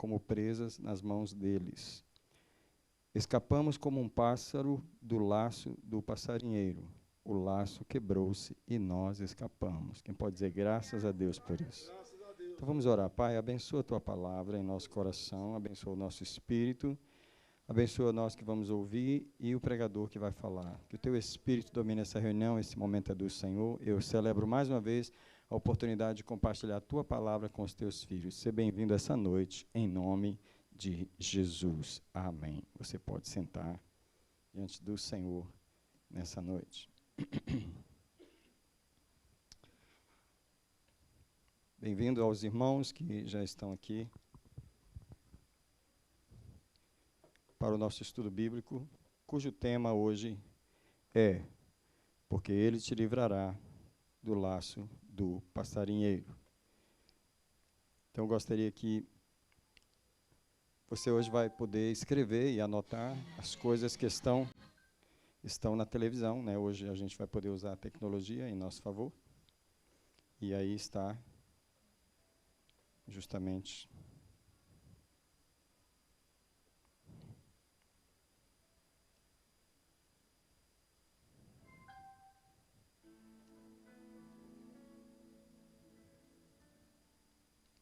como presas nas mãos deles. Escapamos como um pássaro do laço do passarinheiro. O laço quebrou-se e nós escapamos. Quem pode dizer graças a Deus por isso? Então vamos orar. Pai, abençoa a Tua palavra em nosso coração, abençoa o nosso espírito, abençoa nós que vamos ouvir e o pregador que vai falar. Que o Teu Espírito domine essa reunião, esse momento é do Senhor. Eu celebro mais uma vez a oportunidade de compartilhar a Tua palavra com os Teus filhos. Seja bem-vindo essa noite, em nome de Jesus. Amém. Você pode sentar diante do Senhor nessa noite. Bem-vindo aos irmãos que já estão aqui para o nosso estudo bíblico, cujo tema hoje é porque ele te livrará do laço do passarinheiro. Então, eu gostaria que você hoje vai poder escrever e anotar as coisas que estão na televisão, né? Hoje a gente vai poder usar a tecnologia em nosso favor. E aí está justamente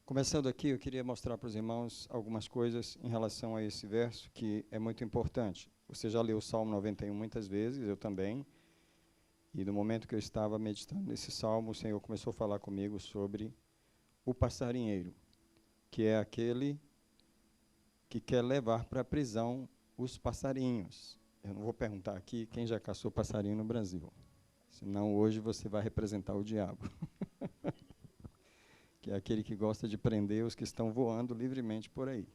começando aqui, eu queria mostrar para os irmãos algumas coisas em relação a esse verso que é muito importante. Você já leu o Salmo 91 muitas vezes, eu também. E no momento que eu estava meditando nesse salmo, o Senhor começou a falar comigo sobre o passarinheiro, que é aquele que quer levar para a prisão os passarinhos. Eu não vou perguntar aqui quem já caçou passarinho no Brasil, senão hoje você vai representar o diabo. Que é aquele que gosta de prender os que estão voando livremente por aí.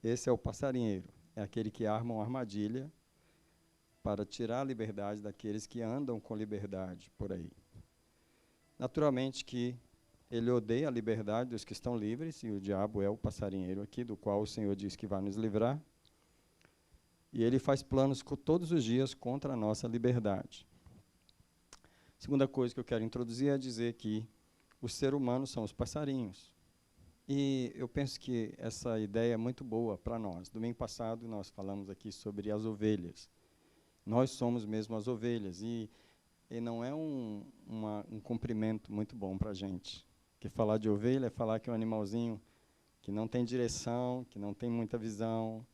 Esse é o passarinheiro, é aquele que arma uma armadilha para tirar a liberdade daqueles que andam com liberdade por aí. Naturalmente que ele odeia a liberdade dos que estão livres, e o diabo é o passarinheiro aqui, do qual o Senhor diz que vai nos livrar. E ele faz planos todos os dias contra a nossa liberdade. Segunda coisa que eu quero introduzir é dizer que o ser humano são os passarinhos. E eu penso que essa ideia é muito boa para nós. Domingo passado nós falamos aqui sobre as ovelhas. Nós somos mesmo as ovelhas. E não é um cumprimento muito bom para a gente. Porque falar de ovelha é falar que é um animalzinho que não tem direção, que não tem muita visão,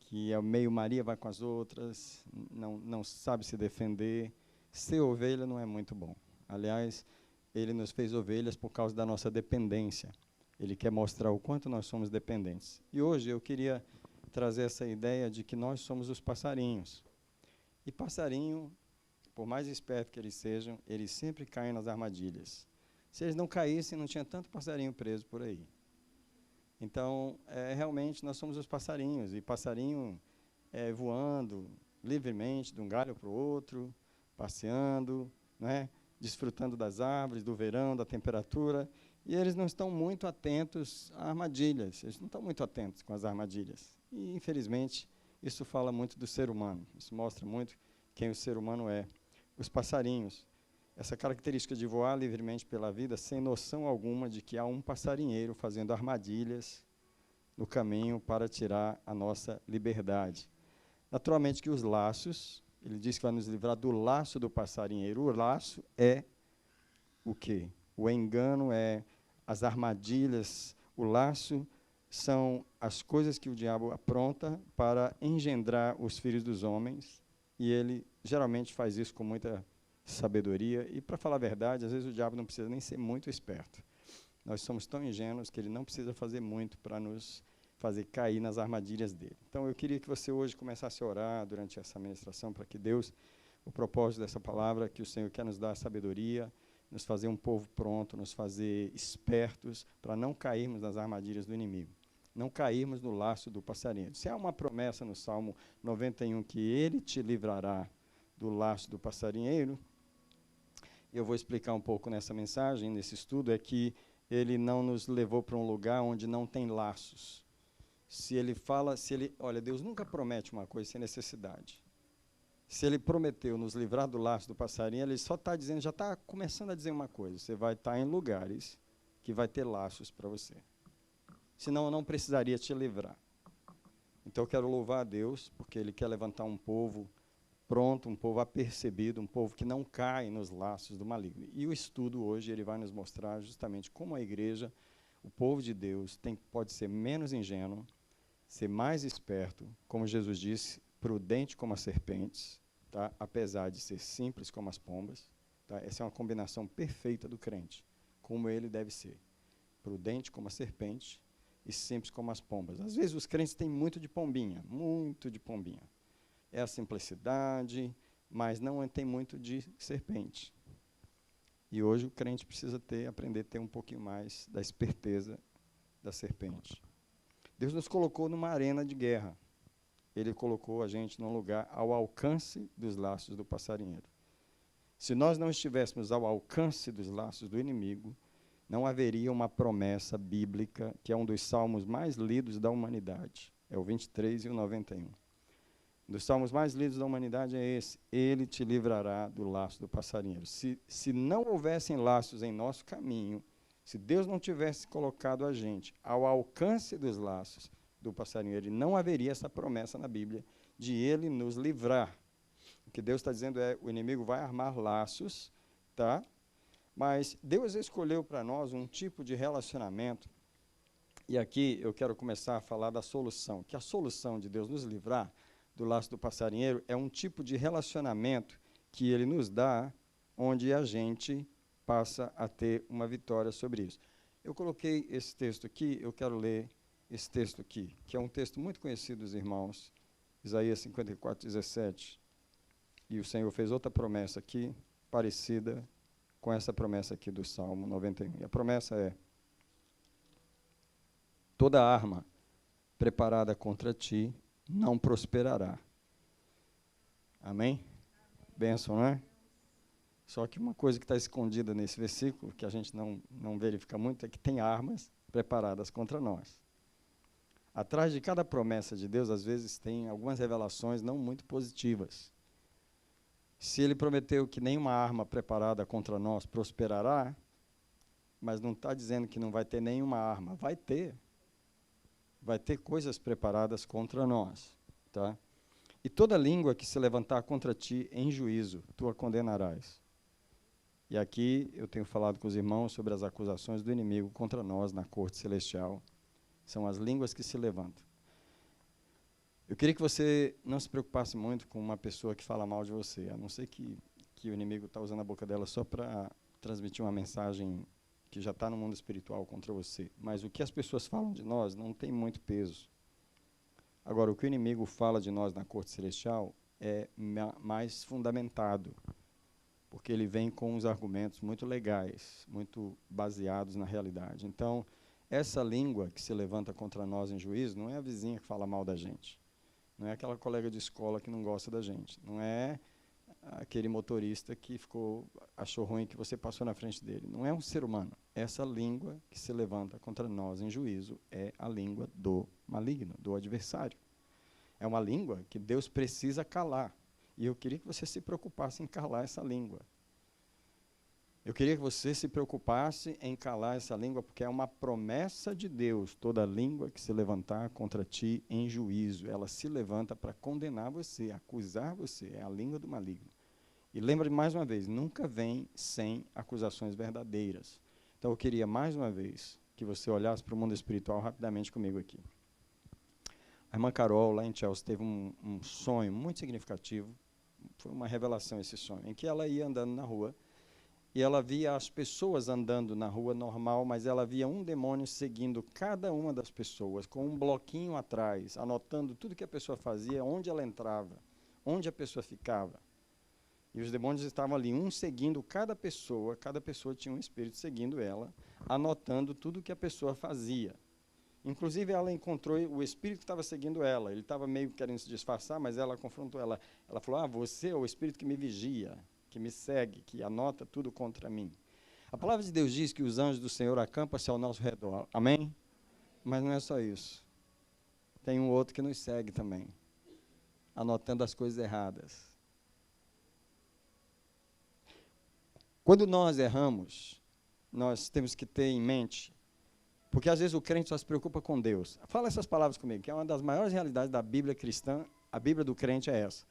que é meio Maria, vai com as outras, não sabe se defender. Ser ovelha não é muito bom. Aliás, ele nos fez ovelhas por causa da nossa dependência. Ele quer mostrar o quanto nós somos dependentes. E hoje eu queria trazer essa ideia de que nós somos os passarinhos. E passarinho, por mais esperto que eles sejam, eles sempre caem nas armadilhas. Se eles não caíssem, não tinha tanto passarinho preso por aí. Então, realmente, nós somos os passarinhos. E passarinho voando livremente de um galho para o outro, passeando, né? Desfrutando das árvores, do verão, da temperatura, e eles não estão muito atentos a armadilhas, eles não estão muito atentos com as armadilhas. E, infelizmente, isso fala muito do ser humano, isso mostra muito quem o ser humano é. Os passarinhos, essa característica de voar livremente pela vida, sem noção alguma de que há um passarinheiro fazendo armadilhas no caminho para tirar a nossa liberdade. Naturalmente que os laços, ele diz que vai nos livrar do laço do passarinheiro. O laço é o quê? O engano é as armadilhas. O laço são as coisas que o diabo apronta para engendrar os filhos dos homens. E ele geralmente faz isso com muita sabedoria. E, para falar a verdade, às vezes o diabo não precisa nem ser muito esperto. Nós somos tão ingênuos que ele não precisa fazer muito para nos fazer cair nas armadilhas dele. Então, eu queria que você hoje começasse a orar durante essa ministração para que Deus, o propósito dessa palavra, que o Senhor quer nos dar sabedoria, nos fazer um povo pronto, nos fazer espertos para não cairmos nas armadilhas do inimigo, não cairmos no laço do passarinho. Se há uma promessa no Salmo 91 que ele te livrará do laço do passarinheiro, eu vou explicar um pouco nessa mensagem, nesse estudo, é que ele não nos levou para um lugar onde não tem laços. Olha, Deus nunca promete uma coisa sem necessidade. Se ele prometeu nos livrar do laço do passarinho, ele só está dizendo, já está começando a dizer uma coisa, você vai estar em lugares que vai ter laços para você. senão eu não precisaria te livrar. Então eu quero louvar a Deus, porque Ele quer levantar um povo pronto, um povo apercebido, um povo que não cai nos laços do maligno. E o estudo hoje, ele vai nos mostrar justamente como a igreja, o povo de Deus, pode ser menos ingênuo, ser mais esperto, como Jesus disse, prudente como as serpentes, tá? Apesar de ser simples como as pombas. Tá? Essa é uma combinação perfeita do crente, como ele deve ser. Prudente como a serpente e simples como as pombas. Às vezes os crentes têm muito de pombinha, muito de pombinha. É a simplicidade, mas não tem muito de serpente. E hoje o crente precisa aprender a ter um pouquinho mais da esperteza da serpente. Deus nos colocou numa arena de guerra. Ele colocou a gente num lugar ao alcance dos laços do passarinheiro. Se nós não estivéssemos ao alcance dos laços do inimigo, não haveria uma promessa bíblica, que é um dos salmos mais lidos da humanidade. É o 23 e o 91. Um dos salmos mais lidos da humanidade é esse: Ele te livrará do laço do passarinheiro. Se não houvessem laços em nosso caminho, se Deus não tivesse colocado a gente ao alcance dos laços do passarinheiro, não haveria essa promessa na Bíblia de Ele nos livrar. O que Deus está dizendo é: o inimigo vai armar laços, tá? Mas Deus escolheu para nós um tipo de relacionamento, e aqui eu quero começar a falar da solução, que a solução de Deus nos livrar do laço do passarinheiro é um tipo de relacionamento que Ele nos dá, onde a gente passa a ter uma vitória sobre isso. Eu coloquei esse texto aqui, eu quero ler esse texto aqui, que é um texto muito conhecido dos irmãos, Isaías 54, 17. E o Senhor fez outra promessa aqui, parecida com essa promessa aqui do Salmo 91. E a promessa é: toda arma preparada contra ti não prosperará. Amém? Bênção, não é? Só que uma coisa que está escondida nesse versículo, que a gente não verifica muito, é que tem armas preparadas contra nós. Atrás de cada promessa de Deus, às vezes, tem algumas revelações não muito positivas. Se Ele prometeu que nenhuma arma preparada contra nós prosperará, mas não está dizendo que não vai ter nenhuma arma. Vai ter. Vai ter coisas preparadas contra nós. Tá? E toda língua que se levantar contra ti em juízo, tu a condenarás. E aqui eu tenho falado com os irmãos sobre as acusações do inimigo contra nós na corte celestial. São as línguas que se levantam. Eu queria que você não se preocupasse muito com uma pessoa que fala mal de você, a não ser que o inimigo está usando a boca dela só para transmitir uma mensagem que já está no mundo espiritual contra você. Mas o que as pessoas falam de nós não tem muito peso. Agora, o que o inimigo fala de nós na corte celestial é mais fundamentado, porque ele vem com uns argumentos muito legais, muito baseados na realidade. Então, essa língua que se levanta contra nós em juízo não é a vizinha que fala mal da gente, não é aquela colega de escola que não gosta da gente, não é aquele motorista que achou ruim que você passou na frente dele, não é um ser humano. Essa língua que se levanta contra nós em juízo é a língua do maligno, do adversário. É uma língua que Deus precisa calar. E eu queria que você se preocupasse em calar essa língua. Eu queria que você se preocupasse em calar essa língua, porque é uma promessa de Deus. Toda língua que se levantar contra ti em juízo, ela se levanta para condenar você, acusar você. É a língua do maligno. E lembre mais uma vez, nunca vem sem acusações verdadeiras. Então eu queria mais uma vez que você olhasse para o mundo espiritual rapidamente comigo aqui. A irmã Carol, lá em Chelsea, teve um sonho muito significativo. Foi uma revelação esse sonho, em que ela ia andando na rua, e ela via as pessoas andando na rua normal, mas ela via um demônio seguindo cada uma das pessoas, com um bloquinho atrás, anotando tudo que a pessoa fazia, onde ela entrava, onde a pessoa ficava. E os demônios estavam ali, um seguindo cada pessoa tinha um espírito seguindo ela, anotando tudo que a pessoa fazia. Inclusive, ela encontrou o espírito que estava seguindo ela. Ele estava meio querendo se disfarçar, mas ela confrontou ela. Ela falou: você é o espírito que me vigia, que me segue, que anota tudo contra mim. A palavra de Deus diz que os anjos do Senhor acampam-se ao nosso redor. Amém? Mas não é só isso. Tem um outro que nos segue também, anotando as coisas erradas. Quando nós erramos, nós temos que ter em mente Porque às vezes o crente só se preocupa com Deus. Fala essas palavras comigo, que é uma das maiores realidades da Bíblia cristã. A Bíblia do crente é essa.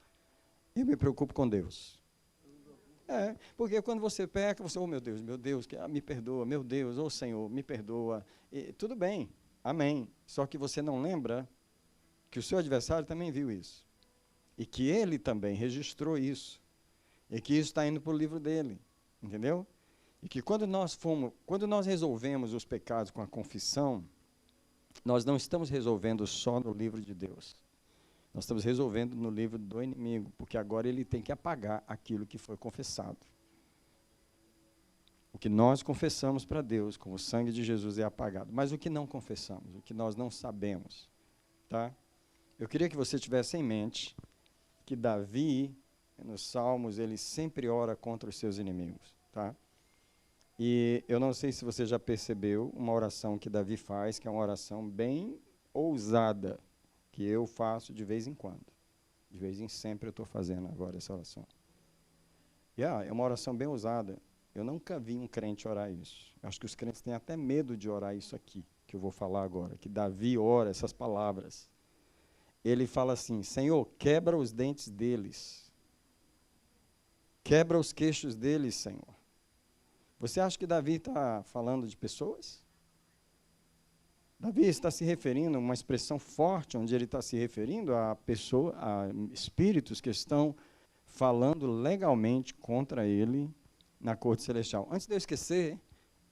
Eu me preocupo com Deus. Porque quando você peca, você, oh meu Deus, me perdoa, meu Deus, oh Senhor, me perdoa. E, tudo bem, amém. Só que você não lembra que o seu adversário também viu isso. E que ele também registrou isso. E que isso está indo para o livro dele. Entendeu? E que quando nós resolvemos os pecados com a confissão, nós não estamos resolvendo só no livro de Deus. Nós estamos resolvendo no livro do inimigo, porque agora ele tem que apagar aquilo que foi confessado. O que nós confessamos para Deus, com o sangue de Jesus, é apagado. Mas o que não confessamos, o que nós não sabemos, tá? Eu queria que você tivesse em mente que Davi, nos Salmos, ele sempre ora contra os seus inimigos, tá? E eu não sei se você já percebeu uma oração que Davi faz, que é uma oração bem ousada, que eu faço de vez em quando. De vez em sempre eu estou fazendo agora essa oração. É uma oração bem ousada. Eu nunca vi um crente orar isso. Eu acho que os crentes têm até medo de orar isso aqui, que eu vou falar agora, que Davi ora essas palavras. Ele fala assim, Senhor, quebra os dentes deles. Quebra os queixos deles, Senhor. Você acha que Davi está falando de pessoas? Davi está se referindo a uma expressão forte, onde ele está se referindo a espíritos que estão falando legalmente contra ele na corte celestial. Antes de eu esquecer,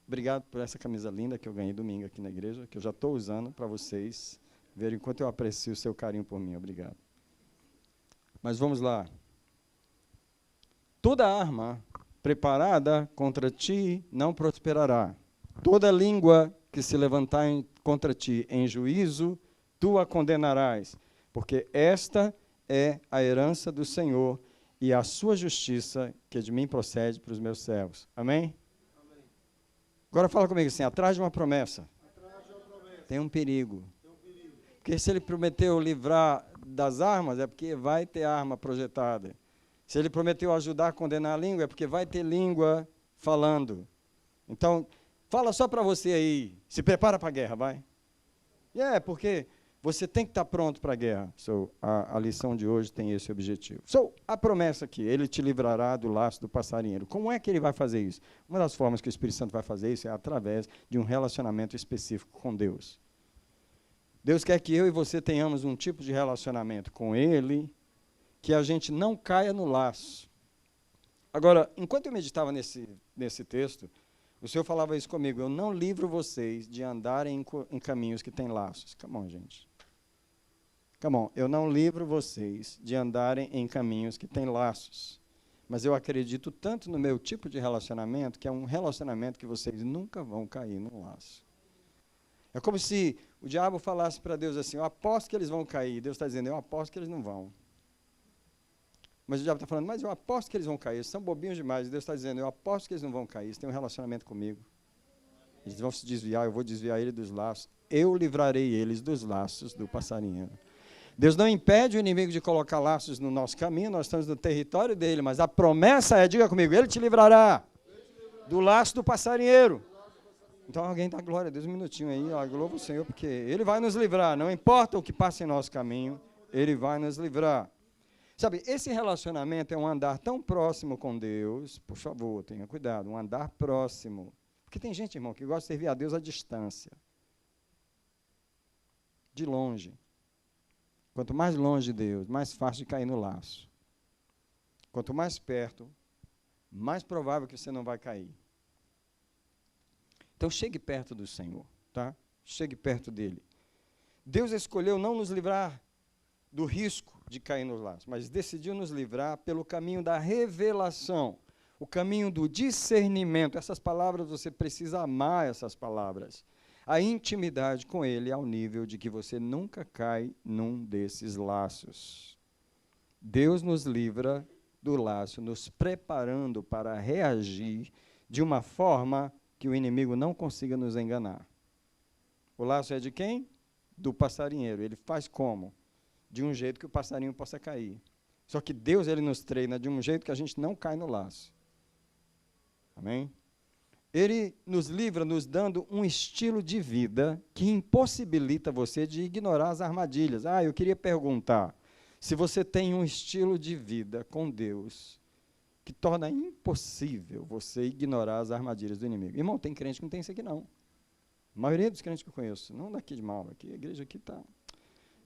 obrigado por essa camisa linda que eu ganhei domingo aqui na igreja, que eu já estou usando para vocês verem quanto eu aprecio o seu carinho por mim. Obrigado. Mas vamos lá. Toda arma preparada contra ti não prosperará. Toda língua que se levantar contra ti em juízo, tu a condenarás, porque esta é a herança do Senhor e a sua justiça que de mim procede para os meus servos. Amém? Amém. Agora fala comigo assim, atrás de uma promessa, tem um perigo. Porque se ele prometeu livrar das armas, é porque vai ter arma projetada. Se ele prometeu ajudar a condenar a língua, é porque vai ter língua falando. Então, fala só para você aí, se prepara para a guerra, vai. Porque você tem que estar pronto para a guerra. A lição de hoje tem esse objetivo. A promessa aqui, ele te livrará do laço do passarinheiro. Como é que ele vai fazer isso? Uma das formas que o Espírito Santo vai fazer isso é através de um relacionamento específico com Deus. Deus quer que eu e você tenhamos um tipo de relacionamento com Ele, que a gente não caia no laço. Agora, enquanto eu meditava nesse texto, o Senhor falava isso comigo, eu não livro vocês de andarem em caminhos que têm laços. Come on, gente. Come on, eu não livro vocês de andarem em caminhos que têm laços. Mas eu acredito tanto no meu tipo de relacionamento, que é um relacionamento que vocês nunca vão cair no laço. É como se o diabo falasse para Deus assim, eu aposto que eles vão cair. Deus está dizendo, eu aposto que eles não vão. Mas o diabo está falando, mas eu aposto que eles vão cair, eles são bobinhos demais. Deus está dizendo, eu aposto que eles não vão cair, eles têm um relacionamento comigo. Eles vão se desviar, eu vou desviar eles dos laços. Eu livrarei eles dos laços do passarinheiro. Deus não impede o inimigo de colocar laços no nosso caminho, nós estamos no território dele, mas a promessa é, diga comigo, ele te livrará do laço do passarinheiro. Então alguém dá glória a Deus um minutinho aí, louva o Senhor, porque ele vai nos livrar, não importa o que passe em nosso caminho, ele vai nos livrar. Sabe, esse relacionamento é um andar tão próximo com Deus, por favor, tenha cuidado, um andar próximo. Porque tem gente, irmão, que gosta de servir a Deus à distância. De longe. Quanto mais longe de Deus, mais fácil de cair no laço. Quanto mais perto, mais provável que você não vai cair. Então, chegue perto do Senhor, tá? Chegue perto dele. Deus escolheu não nos livrar do risco de cair nos laços, mas decidiu nos livrar pelo caminho da revelação, o caminho do discernimento. Essas palavras, você precisa amar essas palavras. A intimidade com ele ao nível de que você nunca cai num desses laços. Deus nos livra do laço, nos preparando para reagir de uma forma que o inimigo não consiga nos enganar. O laço é de quem? Do passarinheiro. Ele faz como? De um jeito que o passarinho possa cair. Só que Deus, ele nos treina de um jeito que a gente não cai no laço. Amém? Ele nos livra nos dando um estilo de vida que impossibilita você de ignorar as armadilhas. Eu queria perguntar, se você tem um estilo de vida com Deus que torna impossível você ignorar as armadilhas do inimigo. Irmão, tem crente que não tem isso aqui não. A maioria dos crentes que eu conheço, não daqui de Malva, aqui, a igreja aqui está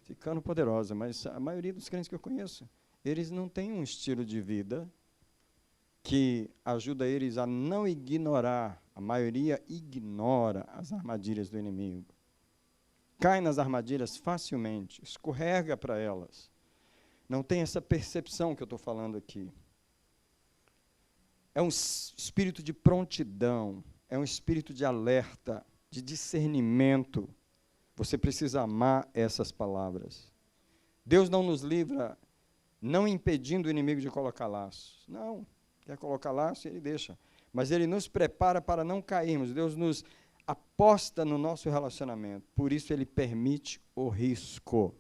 ficando poderosa, mas a maioria dos crentes que eu conheço, eles não têm um estilo de vida que ajuda eles a não ignorar, a maioria ignora as armadilhas do inimigo. Cai nas armadilhas facilmente, escorrega para elas. Não tem essa percepção que eu estou falando aqui. É um espírito de prontidão, é um espírito de alerta, de discernimento. Você precisa amar essas palavras. Deus não nos livra não impedindo o inimigo de colocar laços. Não, quer colocar laço, ele deixa. Mas ele nos prepara para não cairmos. Deus nos aposta no nosso relacionamento. Por isso ele permite o risco.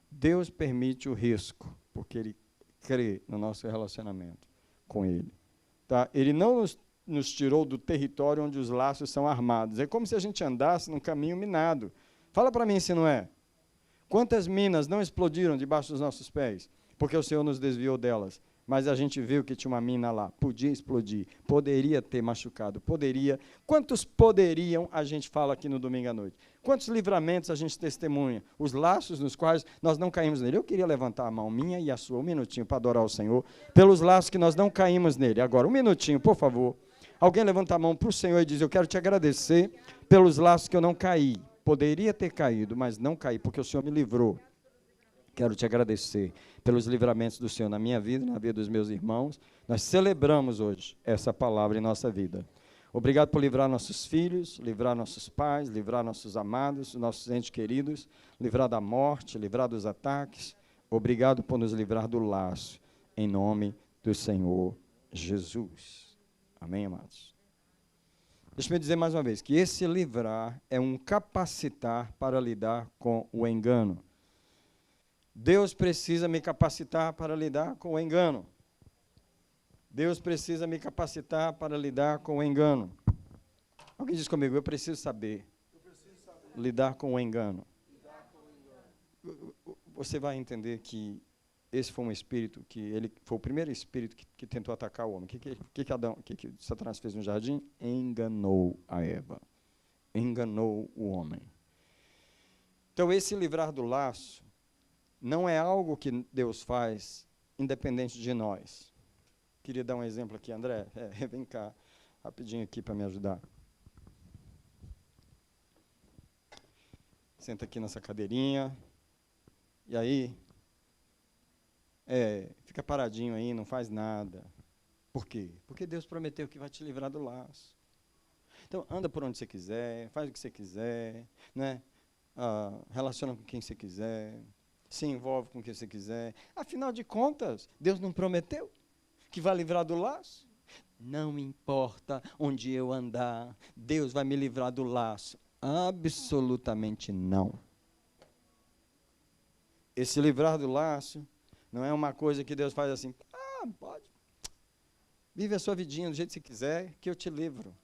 Deus permite o risco, porque ele crê no nosso relacionamento com ele. Tá? Ele não nos tirou do território onde os laços são armados. É como se a gente andasse num caminho minado. Fala para mim se não é. Quantas minas não explodiram debaixo dos nossos pés? Porque o Senhor nos desviou delas. Mas a gente viu que tinha uma mina lá. Podia explodir. Poderia ter machucado. Poderia. Quantos poderiam a gente fala aqui no domingo à noite? Quantos livramentos a gente testemunha? Os laços nos quais nós não caímos nele. Eu queria levantar a mão minha e a sua, um minutinho, para adorar o Senhor, pelos laços que nós não caímos nele. Agora, um minutinho, por favor. Alguém levanta a mão para o Senhor e diz, eu quero te agradecer pelos laços que eu não caí. Poderia ter caído, mas não caí, porque o Senhor me livrou. Quero te agradecer pelos livramentos do Senhor na minha vida, na vida dos meus irmãos. Nós celebramos hoje essa palavra em nossa vida. Obrigado por livrar nossos filhos, livrar nossos pais, livrar nossos amados, nossos entes queridos, livrar da morte, livrar dos ataques. Obrigado por nos livrar do laço, em nome do Senhor Jesus. Amém, amados? Deixa eu dizer mais uma vez, que esse livrar é um capacitar para lidar com o engano. Deus precisa me capacitar para lidar com o engano. Deus precisa me capacitar para lidar com o engano. Alguém diz comigo, eu preciso saber lidar com o engano. Você vai entender que esse foi um espírito que ele foi o primeiro espírito que tentou atacar o homem. O que Satanás fez no jardim? Enganou a Eva. Enganou o homem. Então, esse livrar do laço não é algo que Deus faz independente de nós. Queria dar um exemplo aqui, André. Vem cá, rapidinho aqui para me ajudar. Senta aqui nessa cadeirinha. E aí, fica paradinho aí, não faz nada. Por quê? Porque Deus prometeu que vai te livrar do laço. Então, anda por onde você quiser, faz o que você quiser, né? Relaciona com quem você quiser, se envolve com quem você quiser. Afinal de contas, Deus não prometeu que vai livrar do laço? Não importa onde eu andar, Deus vai me livrar do laço. Absolutamente não. Esse livrar do laço não é uma coisa que Deus faz assim, pode. Vive a sua vidinha do jeito que você quiser, que eu te livro.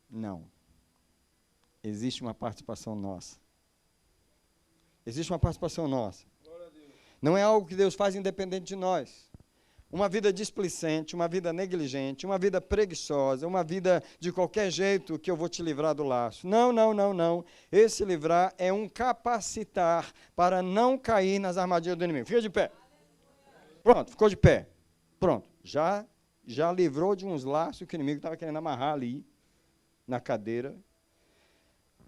Não. Existe uma participação nossa. Existe uma participação nossa. Não é algo que Deus faz independente de nós. Uma vida displicente, uma vida negligente, uma vida preguiçosa, uma vida de qualquer jeito que eu vou te livrar do laço. Não, não, não, não. Esse livrar é um capacitar para não cair nas armadilhas do inimigo. Fica de pé. Pronto, ficou de pé. Pronto. Já livrou de uns laços que o inimigo estava querendo amarrar ali, na cadeira.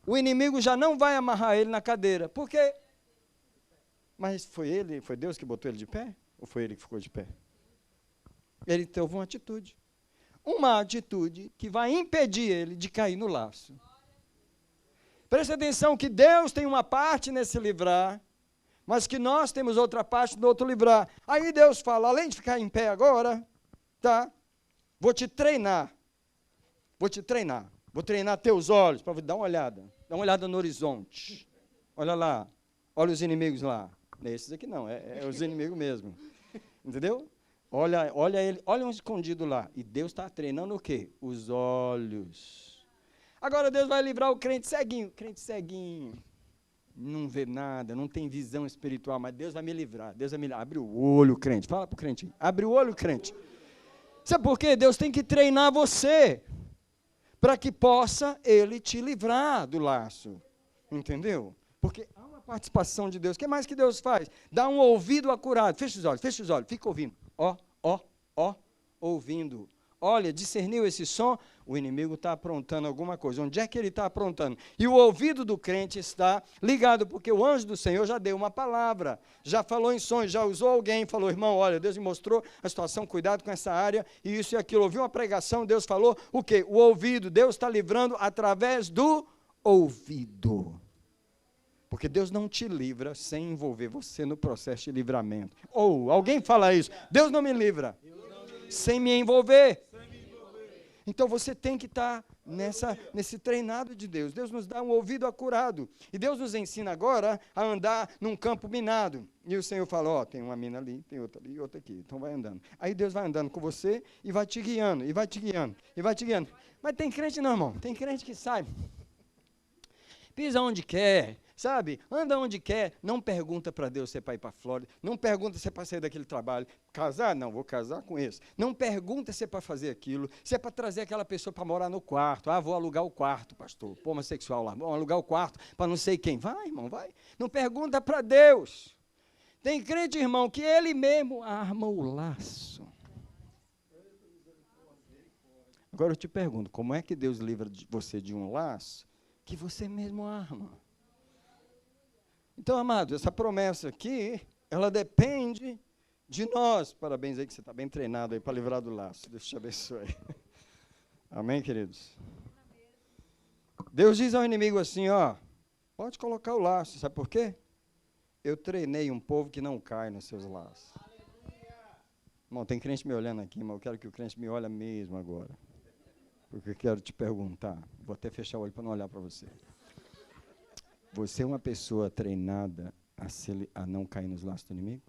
O inimigo já não vai amarrar ele na cadeira. Por quê? Mas foi Deus que botou ele de pé? Ou foi ele que ficou de pé? Ele teve uma atitude. Uma atitude que vai impedir ele de cair no laço. Preste atenção que Deus tem uma parte nesse livrar, mas que nós temos outra parte no outro livrar. Aí Deus fala, além de ficar em pé agora, tá? Vou te treinar. Vou treinar teus olhos para dar uma olhada. Dá uma olhada no horizonte. Olha lá. Olha os inimigos lá. Esses aqui não, é os inimigos mesmo. Entendeu? Olha ele, olha um escondido lá. E Deus está treinando o quê? Os olhos. Agora Deus vai livrar o crente ceguinho. Crente ceguinho. Não vê nada, não tem visão espiritual, mas Deus vai me livrar. Deus vai me livrar. Abre o olho, crente. Fala para o crente. Abre o olho, crente. Sabe por quê? Deus tem que treinar você para que possa Ele te livrar do laço. Entendeu? Porque há uma participação de Deus. O que mais que Deus faz? Dá um ouvido acurado. Fecha os olhos, fica ouvindo. Ó, ouvindo. Olha, discerniu esse som? O inimigo está aprontando alguma coisa. Onde é que ele está aprontando? E o ouvido do crente está ligado, porque o anjo do Senhor já deu uma palavra, já falou em sonhos, já usou alguém, falou, irmão, olha, Deus me mostrou a situação, cuidado com essa área, e isso e aquilo. Ouviu uma pregação, Deus falou, o quê? O ouvido. Deus está livrando através do ouvido. Porque Deus não te livra sem envolver você no processo de livramento. Ou alguém fala isso, Deus não me livra sem me envolver. Então você tem que estar nesse treinado de Deus. Deus nos dá um ouvido acurado. E Deus nos ensina agora a andar num campo minado. E o Senhor fala, ó, tem uma mina ali, tem outra ali, outra aqui. Então vai andando. Aí Deus vai andando com você e vai te guiando, e vai te guiando, e vai te guiando. Mas tem crente não, irmão. Tem crente que sai. Pisa onde quer, sabe? Anda onde quer. Não pergunta para Deus se é para ir para a Flórida. Não pergunta se é para sair daquele trabalho. Casar? Não, vou casar com esse. Não pergunta se é para fazer aquilo. Se é para trazer aquela pessoa para morar no quarto. Ah, vou alugar o quarto, pastor. Pô, homossexual lá. Vou alugar o quarto para não sei quem. Vai, irmão, vai. Não pergunta para Deus. Tem crente, irmão, que ele mesmo arma o laço. Agora eu te pergunto, como é que Deus livra você de um laço que você mesmo arma? Então, amados, essa promessa aqui, ela depende de nós. Parabéns aí que você está bem treinado aí para livrar do laço. Deus te abençoe. Amém, queridos? Deus diz ao inimigo assim, ó, pode colocar o laço, sabe por quê? Eu treinei um povo que não cai nos seus laços. Irmão, tem crente me olhando aqui, mas eu quero que o crente me olhe mesmo agora. Porque eu quero te perguntar, vou até fechar o olho para não olhar para você. Você é uma pessoa treinada a não cair nos laços do inimigo?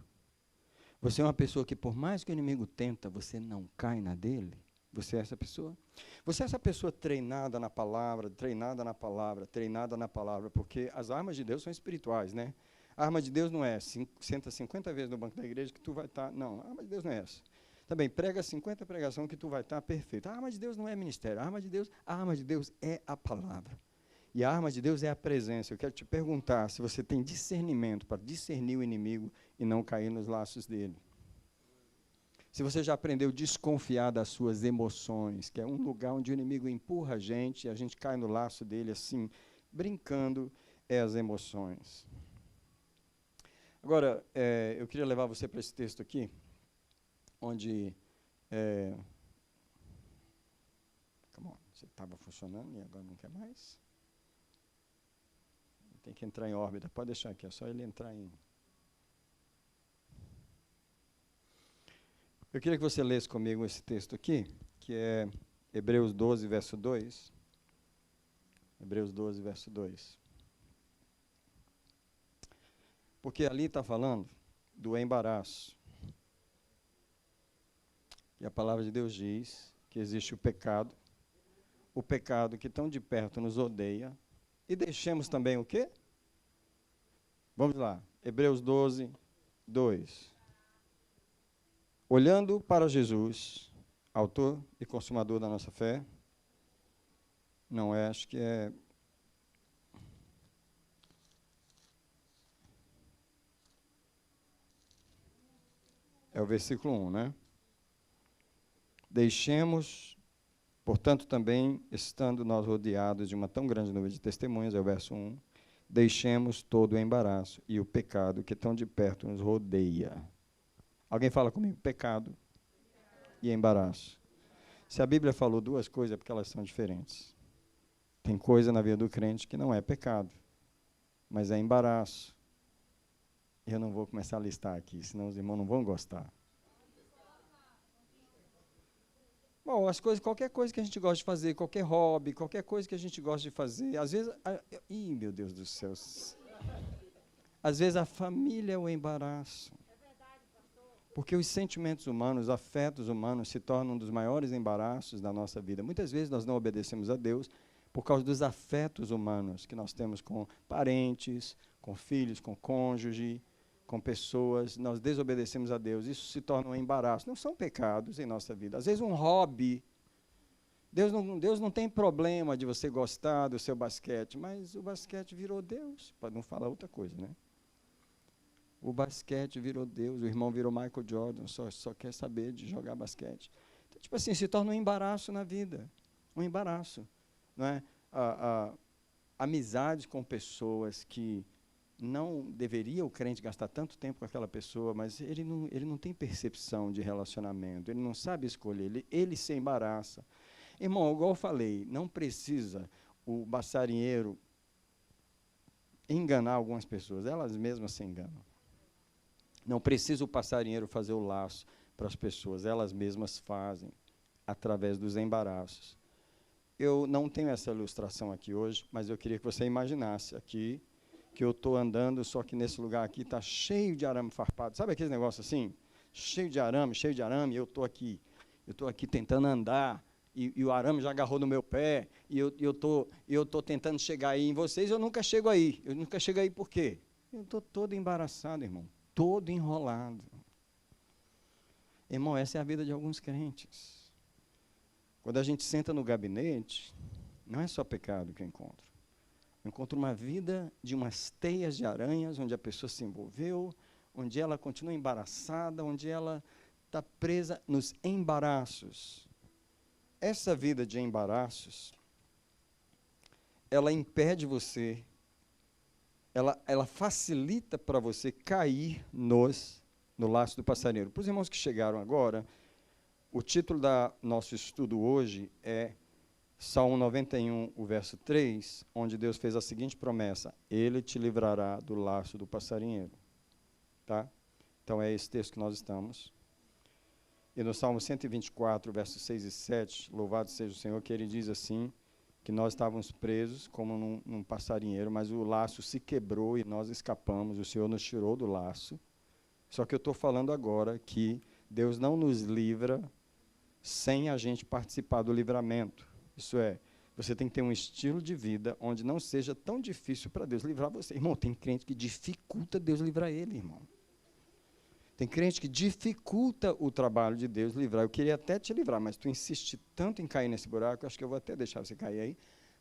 Você é uma pessoa que, por mais que o inimigo tenta, você não cai na dele? Você é essa pessoa? Você é essa pessoa treinada na palavra, treinada na palavra, treinada na palavra, porque as armas de Deus são espirituais, né? A arma de Deus não é, senta 50 vezes no banco da igreja que tu vai estar, não, a arma de Deus não é essa. Também, prega 50 pregações que tu vai estar perfeito. A arma de Deus não é ministério, a arma de Deus é a palavra. E a arma de Deus é a presença. Eu quero te perguntar se você tem discernimento para discernir o inimigo e não cair nos laços dele. Se você já aprendeu a desconfiar das suas emoções, que é um lugar onde o inimigo empurra a gente e a gente cai no laço dele assim, brincando, é as emoções. Agora, eu queria levar você para esse texto aqui, onde você estava funcionando e agora não quer mais? Tem que entrar em órbita. Pode deixar aqui, é só ele entrar em... Eu queria que você lesse comigo esse texto aqui, que é Hebreus 12, verso 2. Hebreus 12, verso 2. Porque ali está falando do embaraço. E a palavra de Deus diz que existe o pecado que tão de perto nos odeia. E deixemos também o quê? Vamos lá, Hebreus 12, 2. Olhando para Jesus, autor e consumador da nossa fé, não é, acho que é... É o versículo 1, né? Deixemos, portanto, também, estando nós rodeados de uma tão grande nuvem de testemunhas, é o verso 1, deixemos todo o embaraço e o pecado que tão de perto nos rodeia. Alguém fala comigo? Pecado e embaraço. Se a Bíblia falou duas coisas, é porque elas são diferentes. Tem coisa na vida do crente que não é pecado, mas é embaraço. Eu não vou começar a listar aqui, senão os irmãos não vão gostar. Bom, as coisas, qualquer coisa que a gente gosta de fazer, qualquer hobby, qualquer coisa que a gente gosta de fazer, às vezes... Ih, meu Deus do céu. Às vezes a família é o embaraço. Porque os sentimentos humanos, os afetos humanos se tornam um dos maiores embaraços da nossa vida. Muitas vezes nós não obedecemos a Deus por causa dos afetos humanos que nós temos com parentes, com filhos, com cônjuge, com pessoas. Nós desobedecemos a Deus. Isso se torna um embaraço. Não são pecados em nossa vida. Às vezes um hobby. Deus não tem problema de você gostar do seu basquete, mas o basquete virou Deus, para não falar outra coisa, né? O basquete virou Deus, o irmão virou Michael Jordan, só quer saber de jogar basquete. Então, tipo assim, se torna um embaraço na vida, um embaraço. Não é? Amizade com pessoas que não deveria o crente gastar tanto tempo com aquela pessoa, mas ele não tem percepção de relacionamento, ele não sabe escolher, ele se embaraça. Irmão, igual eu falei, não precisa o passarinheiro enganar algumas pessoas, elas mesmas se enganam. Não precisa o passarinheiro fazer o laço para as pessoas, elas mesmas fazem, através dos embaraços. Eu não tenho essa ilustração aqui hoje, mas eu queria que você imaginasse aqui, que eu estou andando, só que nesse lugar aqui está cheio de arame farpado. Sabe aquele negócio assim? Cheio de arame, e eu estou aqui tentando andar, e o arame já agarrou no meu pé, e eu estou tentando chegar aí em vocês, eu nunca chego aí. Eu nunca chego aí por quê? Eu estou todo embaraçado, irmão. Todo enrolado. Irmão, essa é a vida de alguns crentes. Quando a gente senta no gabinete, não é só pecado que eu encontro. Eu encontro uma vida de umas teias de aranhas, onde a pessoa se envolveu, onde ela continua embaraçada, onde ela está presa nos embaraços. Essa vida de embaraços, ela impede você, ela facilita para você cair no laço do passarinheiro. Para os irmãos que chegaram agora, o título do nosso estudo hoje é Salmo 91, o verso 3, onde Deus fez a seguinte promessa: Ele te livrará do laço do passarinheiro. Tá? Então é esse texto que nós estamos. E no Salmo 124, versos 6 e 7, louvado seja o Senhor, que ele diz assim, que nós estávamos presos como num passarinheiro, mas o laço se quebrou e nós escapamos, o Senhor nos tirou do laço. Só que eu estou falando agora que Deus não nos livra sem a gente participar do livramento. Isso é, você tem que ter um estilo de vida onde não seja tão difícil para Deus livrar você. Irmão, tem crente que dificulta Deus livrar ele, irmão. Tem crente que dificulta o trabalho de Deus livrar. Eu queria até te livrar, mas tu insiste tanto em cair nesse buraco, acho que eu vou até deixar você cair aí,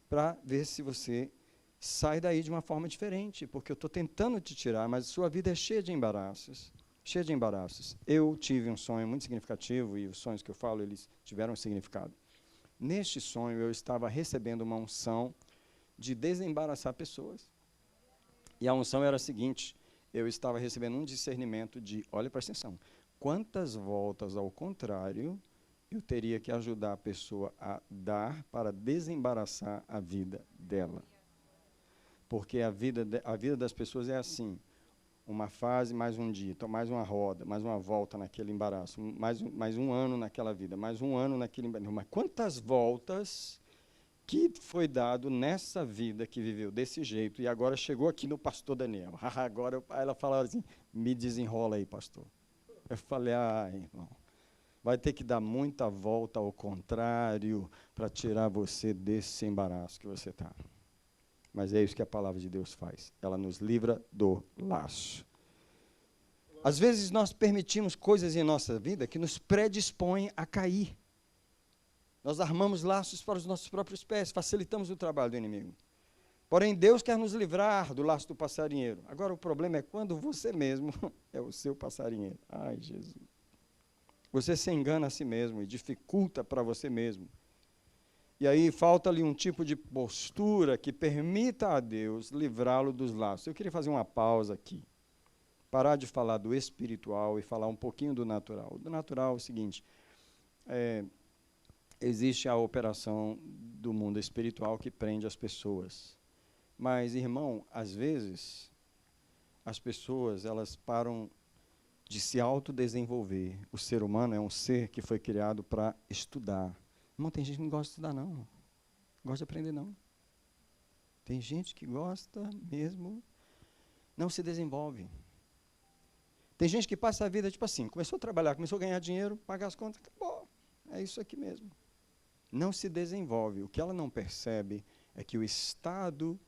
para ver se você sai daí de uma forma diferente, porque eu estou tentando te tirar, mas sua vida é cheia de embaraços. Cheia de embaraços. Eu tive um sonho muito significativo, e os sonhos que eu falo, eles tiveram um significado. Neste sonho, eu estava recebendo uma unção de desembaraçar pessoas. E a unção era a seguinte: eu estava recebendo um discernimento de, olha, presta atenção, quantas voltas ao contrário eu teria que ajudar a pessoa a dar para desembaraçar a vida dela. Porque a vida das pessoas é assim, uma fase, mais um dia, então mais uma roda, mais uma volta naquele embaraço, mais um ano naquela vida, mais um ano naquele embaraço. Mas quantas voltas que foi dado nessa vida que viveu desse jeito, e agora chegou aqui no pastor Daniel. Agora ela falava assim, me desenrola aí, pastor. Eu falei, irmão, vai ter que dar muita volta ao contrário para tirar você desse embaraço que você está. Mas é isso que a palavra de Deus faz. Ela nos livra do laço. Às vezes nós permitimos coisas em nossa vida que nos predispõem a cair. Nós armamos laços para os nossos próprios pés, facilitamos o trabalho do inimigo. Porém, Deus quer nos livrar do laço do passarinheiro. Agora, o problema é quando você mesmo é o seu passarinheiro. Ai, Jesus. Você se engana a si mesmo e dificulta para você mesmo. E aí falta-lhe um tipo de postura que permita a Deus livrá-lo dos laços. Eu queria fazer uma pausa aqui. Parar de falar do espiritual e falar um pouquinho do natural. Do natural é o seguinte, existe a operação do mundo espiritual que prende as pessoas. Mas, irmão, às vezes, as pessoas, elas param de se autodesenvolver. O ser humano é um ser que foi criado para estudar. Irmão, tem gente que não gosta de estudar, não. Não gosta de aprender, não. Tem gente que gosta mesmo, não se desenvolve. Tem gente que passa a vida, tipo assim, começou a trabalhar, começou a ganhar dinheiro, pagar as contas, acabou. É isso aqui mesmo. Não se desenvolve. O que ela não percebe é que o estado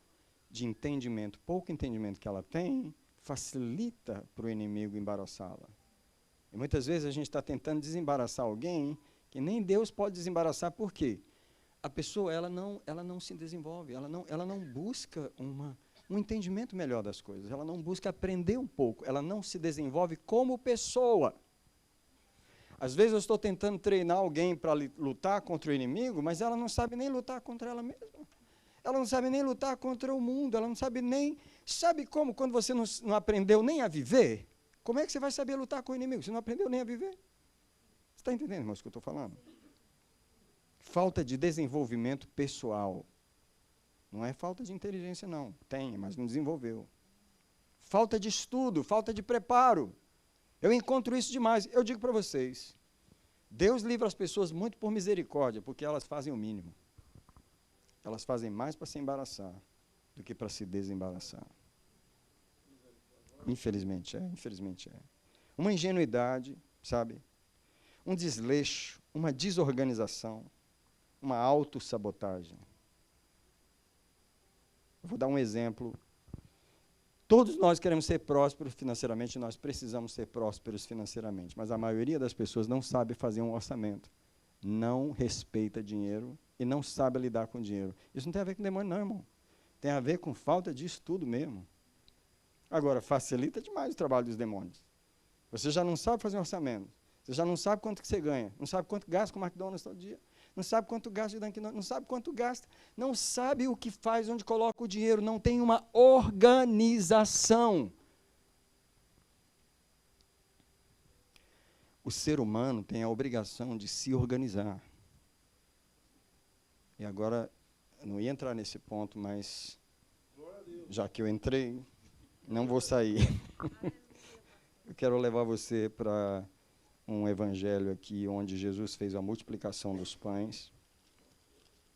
de entendimento, pouco entendimento que ela tem, facilita para o inimigo embaraçá-la. E muitas vezes a gente está tentando desembaraçar alguém que nem Deus pode desembaraçar. Por quê? A pessoa ela não se desenvolve, ela não busca um entendimento melhor das coisas, ela não busca aprender um pouco, ela não se desenvolve como pessoa. Às vezes eu estou tentando treinar alguém para lutar contra o inimigo, mas ela não sabe nem lutar contra ela mesma. Ela não sabe nem lutar contra o mundo, ela não sabe nem... Sabe como, quando você não aprendeu nem a viver, como é que você vai saber lutar com o inimigo? Você não aprendeu nem a viver. Você está entendendo, irmãos, o que eu estou falando? Falta de desenvolvimento pessoal. Não é falta de inteligência, não. Tem, mas não desenvolveu. Falta de estudo, falta de preparo. Eu encontro isso demais. Eu digo para vocês, Deus livra as pessoas muito por misericórdia, porque elas fazem o mínimo. Elas fazem mais para se embaraçar do que para se desembaraçar. Infelizmente é. Uma ingenuidade, sabe? Um desleixo, uma desorganização, uma autossabotagem. Eu vou dar um exemplo. Todos nós queremos ser prósperos financeiramente, nós precisamos ser prósperos financeiramente, mas a maioria das pessoas não sabe fazer um orçamento, não respeita dinheiro e não sabe lidar com dinheiro. Isso não tem a ver com demônio, não, irmão. Tem a ver com falta de estudo mesmo. Agora, facilita demais o trabalho dos demônios. Você já não sabe fazer um orçamento, você já não sabe quanto que você ganha, não sabe quanto gasta com o McDonald's todo dia, não sabe quanto gasta de Dunkin', não sabe quanto gasta, não sabe o que faz, onde coloca o dinheiro, não tem uma organização. O ser humano tem a obrigação de se organizar. E agora, eu não ia entrar nesse ponto, mas já que eu entrei, não vou sair. Eu quero levar você para um evangelho aqui, onde Jesus fez a multiplicação dos pães.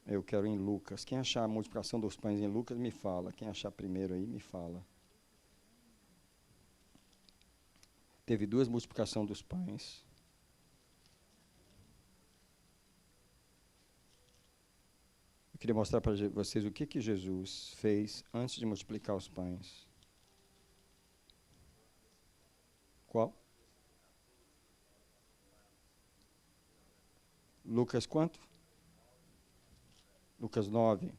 Eu quero em Lucas. Quem achar a multiplicação dos pães em Lucas, me fala. Quem achar primeiro aí, me fala. Teve 2 multiplicações dos pães. Eu queria mostrar para vocês o que Jesus fez antes de multiplicar os pães. Qual? Lucas quanto? Lucas 9,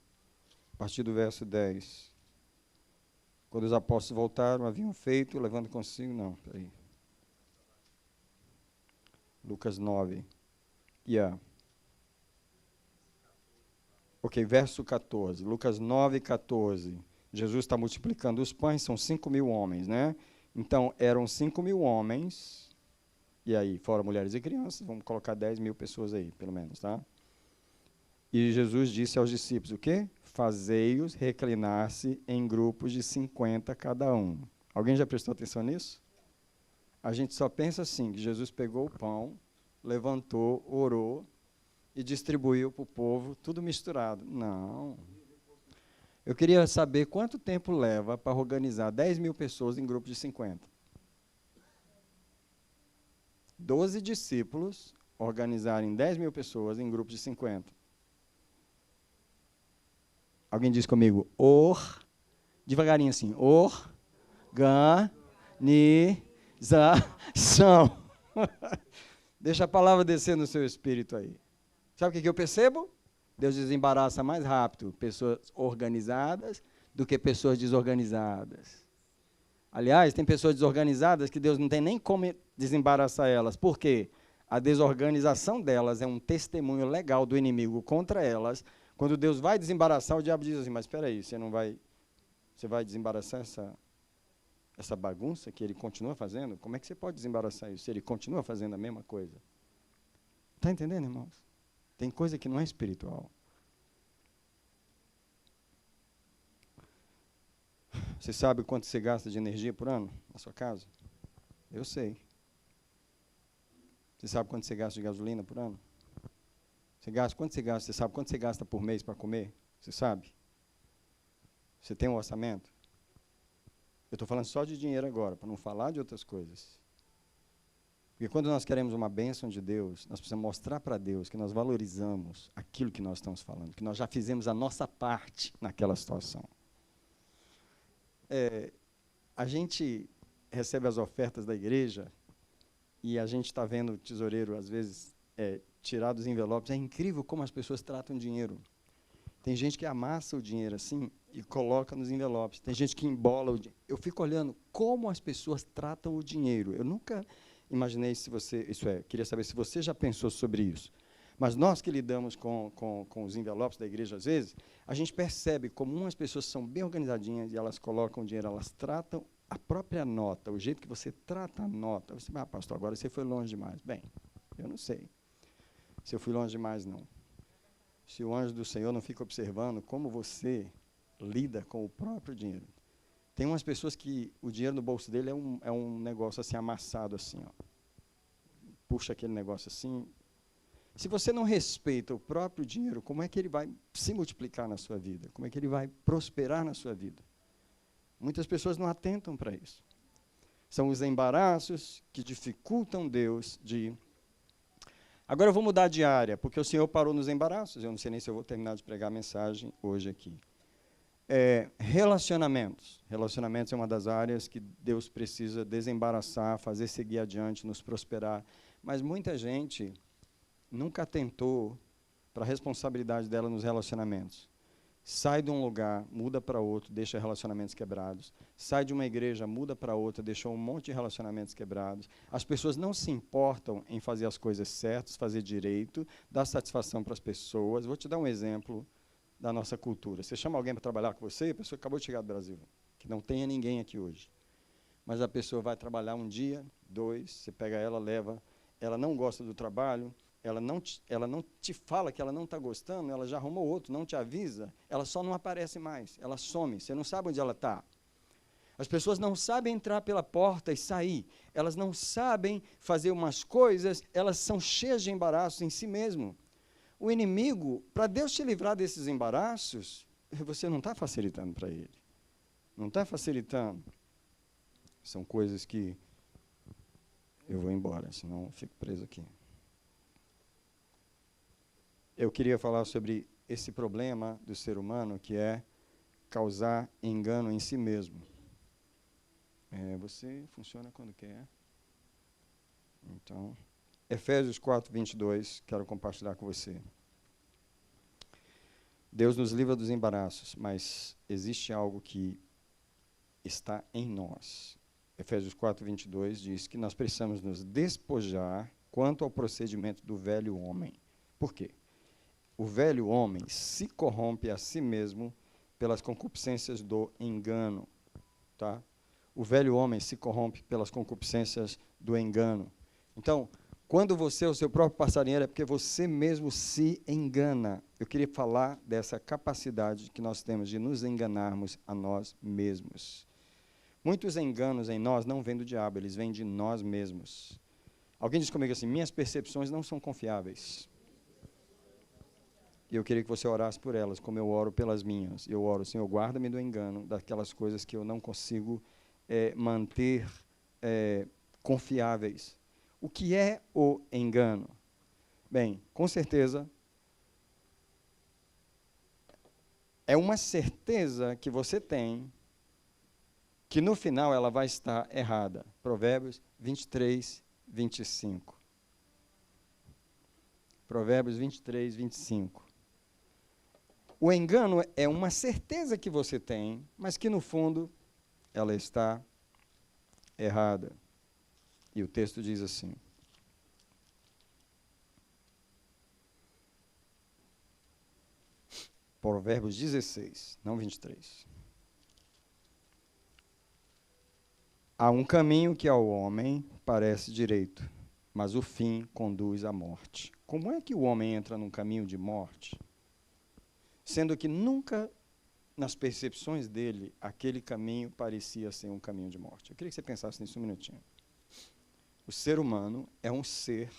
a partir do verso 10. Quando os apóstolos voltaram, haviam feito, levando consigo... Não, peraí. Lucas 9. Ok, verso 14. Lucas 9, 14. Jesus está multiplicando os pães, são 5.000 homens, né? Então, eram 5.000 homens, e aí, fora mulheres e crianças, vamos colocar 10.000 pessoas aí, pelo menos, tá? E Jesus disse aos discípulos, o quê? Fazei-os reclinar-se em grupos de 50 cada um. Alguém já prestou atenção nisso? A gente só pensa assim, que Jesus pegou o pão, levantou, orou e distribuiu para o povo, tudo misturado. Não. Eu queria saber quanto tempo leva para organizar 10.000 pessoas em grupo de 50. 12 discípulos organizarem 10.000 pessoas em grupos de 50. Alguém diz comigo, devagarinho assim, organização. Deixa a palavra descer no seu espírito aí. Sabe o que eu percebo? Deus desembaraça mais rápido pessoas organizadas do que pessoas desorganizadas. Aliás, tem pessoas desorganizadas que Deus não tem nem como desembaraçar elas. Por quê? A desorganização delas é um testemunho legal do inimigo contra elas. Quando Deus vai desembaraçar, o diabo diz assim, mas espera aí, você vai desembaraçar essa bagunça que ele continua fazendo? Como é que você pode desembaraçar isso se ele continua fazendo a mesma coisa? Está entendendo, irmãos? Tem coisa que não é espiritual. Você sabe quanto você gasta de energia por ano na sua casa? Eu sei. Você sabe quanto você gasta de gasolina por ano? Quanto você gasta? Você sabe quanto você gasta por mês para comer? Você sabe? Você tem um orçamento? Eu estou falando só de dinheiro agora, para não falar de outras coisas. Porque quando nós queremos uma bênção de Deus, nós precisamos mostrar para Deus que nós valorizamos aquilo que nós estamos falando, que nós já fizemos a nossa parte naquela situação. A gente recebe as ofertas da igreja e a gente está vendo o tesoureiro, às vezes, tirar dos envelopes. É incrível como as pessoas tratam dinheiro. Tem gente que amassa o dinheiro assim e coloca nos envelopes. Tem gente que embola o dinheiro. Eu fico olhando como as pessoas tratam o dinheiro. Eu nunca imaginei se você... queria saber se você já pensou sobre isso. Mas nós que lidamos com os envelopes da igreja, às vezes, a gente percebe como umas pessoas são bem organizadinhas e elas colocam o dinheiro, elas tratam a própria nota, o jeito que você trata a nota. Você, pastor, agora você foi longe demais. Bem, eu não sei se eu fui longe demais, não. Se o anjo do Senhor não fica observando como você lida com o próprio dinheiro. Tem umas pessoas que o dinheiro no bolso dele é um negócio assim, amassado assim, ó. Puxa aquele negócio assim. Se você não respeita o próprio dinheiro, como é que ele vai se multiplicar na sua vida? Como é que ele vai prosperar na sua vida? Muitas pessoas não atentam para isso. São os embaraços que dificultam Deus de... Agora eu vou mudar de área, porque o Senhor parou nos embaraços. Eu não sei nem se eu vou terminar de pregar a mensagem hoje aqui. Relacionamentos. Relacionamentos é uma das áreas que Deus precisa desembaraçar, fazer seguir adiante, nos prosperar. Mas muita gente nunca atentou para a responsabilidade dela nos relacionamentos. Sai de um lugar, muda para outro, deixa relacionamentos quebrados. Sai de uma igreja, muda para outra, deixou um monte de relacionamentos quebrados. As pessoas não se importam em fazer as coisas certas, fazer direito, dar satisfação para as pessoas. Vou te dar um exemplo da nossa cultura. Você chama alguém para trabalhar com você, a pessoa acabou de chegar do Brasil, que não tenha ninguém aqui hoje. Mas a pessoa vai trabalhar um dia, 2, você pega ela, leva, ela não gosta do trabalho, ela não te fala que ela não está gostando, ela já arrumou outro, não te avisa, ela só não aparece mais, ela some, você não sabe onde ela está. As pessoas não sabem entrar pela porta e sair, elas não sabem fazer umas coisas, elas são cheias de embaraços em si mesmo. O inimigo, para Deus te livrar desses embaraços, você não está facilitando para ele. Não está facilitando. São coisas que eu vou embora, senão eu fico preso aqui. Eu queria falar sobre esse problema do ser humano, que é causar engano em si mesmo. Você funciona quando quer. Então, Efésios 4, 22, quero compartilhar com você. Deus nos livra dos embaraços, mas existe algo que está em nós. Efésios 4, 22 diz que nós precisamos nos despojar quanto ao procedimento do velho homem. Por quê? O velho homem se corrompe a si mesmo pelas concupiscências do engano. Tá? O velho homem se corrompe pelas concupiscências do engano. Então, quando você é o seu próprio passarinheiro, é porque você mesmo se engana. Eu queria falar dessa capacidade que nós temos de nos enganarmos a nós mesmos. Muitos enganos em nós não vêm do diabo, eles vêm de nós mesmos. Alguém diz comigo assim, minhas percepções não são confiáveis. E eu queria que você orasse por elas, como eu oro pelas minhas. Eu oro, Senhor, guarda-me do engano, daquelas coisas que eu não consigo manter confiáveis. O que é o engano? Bem, com certeza, é uma certeza que você tem que no final ela vai estar errada. Provérbios 23, 25. Provérbios 23, 25. O engano é uma certeza que você tem, mas que no fundo ela está errada. E o texto diz assim. Provérbios 16, não 23. Há um caminho que ao homem parece direito, mas o fim conduz à morte. Como é que o homem entra num caminho de morte? Sendo que nunca, nas percepções dele, aquele caminho parecia ser um caminho de morte. Eu queria que você pensasse nisso um minutinho. O ser humano é um ser